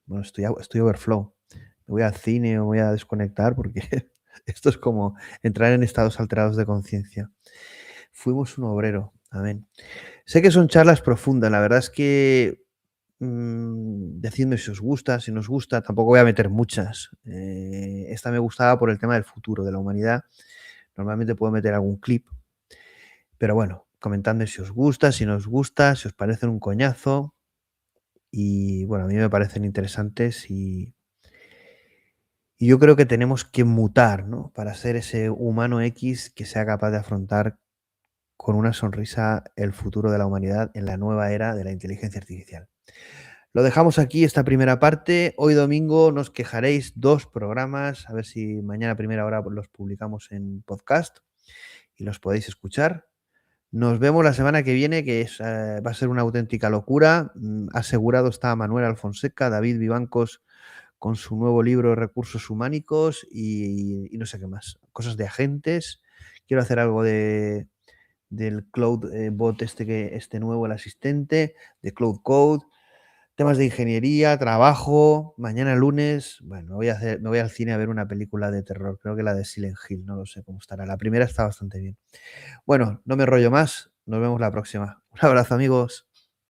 bueno, estoy overflow. Me voy al cine o voy a desconectar porque esto es como entrar en estados alterados de conciencia. Fuimos un obrero. Amén. Sé que son charlas profundas. La verdad es que decidme si os gusta, si nos gusta. Tampoco voy a meter muchas. Esta me gustaba por el tema del futuro de la humanidad. Normalmente puedo meter algún clip. Pero bueno, comentadme si os gusta, si no os gusta, si os parecen un coñazo. Y bueno, a mí me parecen interesantes y yo creo que tenemos que mutar, ¿no? Para ser ese humano X que sea capaz de afrontar con una sonrisa el futuro de la humanidad en la nueva era de la inteligencia artificial. Lo dejamos aquí, esta primera parte. Hoy domingo nos quejaréis 2 programas, a ver si mañana a primera hora los publicamos en podcast. y los podéis escuchar. Nos vemos la semana que viene, que va a ser una auténtica locura. Asegurado está Manuel Alfonseca, David Vivancos con su nuevo libro Recursos Humánicos y no sé qué más. Cosas de agentes. Quiero hacer algo del Cloud Bot este nuevo, el asistente, de Cloud Code. Temas de ingeniería, trabajo. Mañana lunes, bueno, me voy al cine a ver una película de terror. Creo que la de Silent Hill, no lo sé cómo estará. La primera está bastante bien. Bueno, no me rollo más. Nos vemos la próxima. Un abrazo, amigos.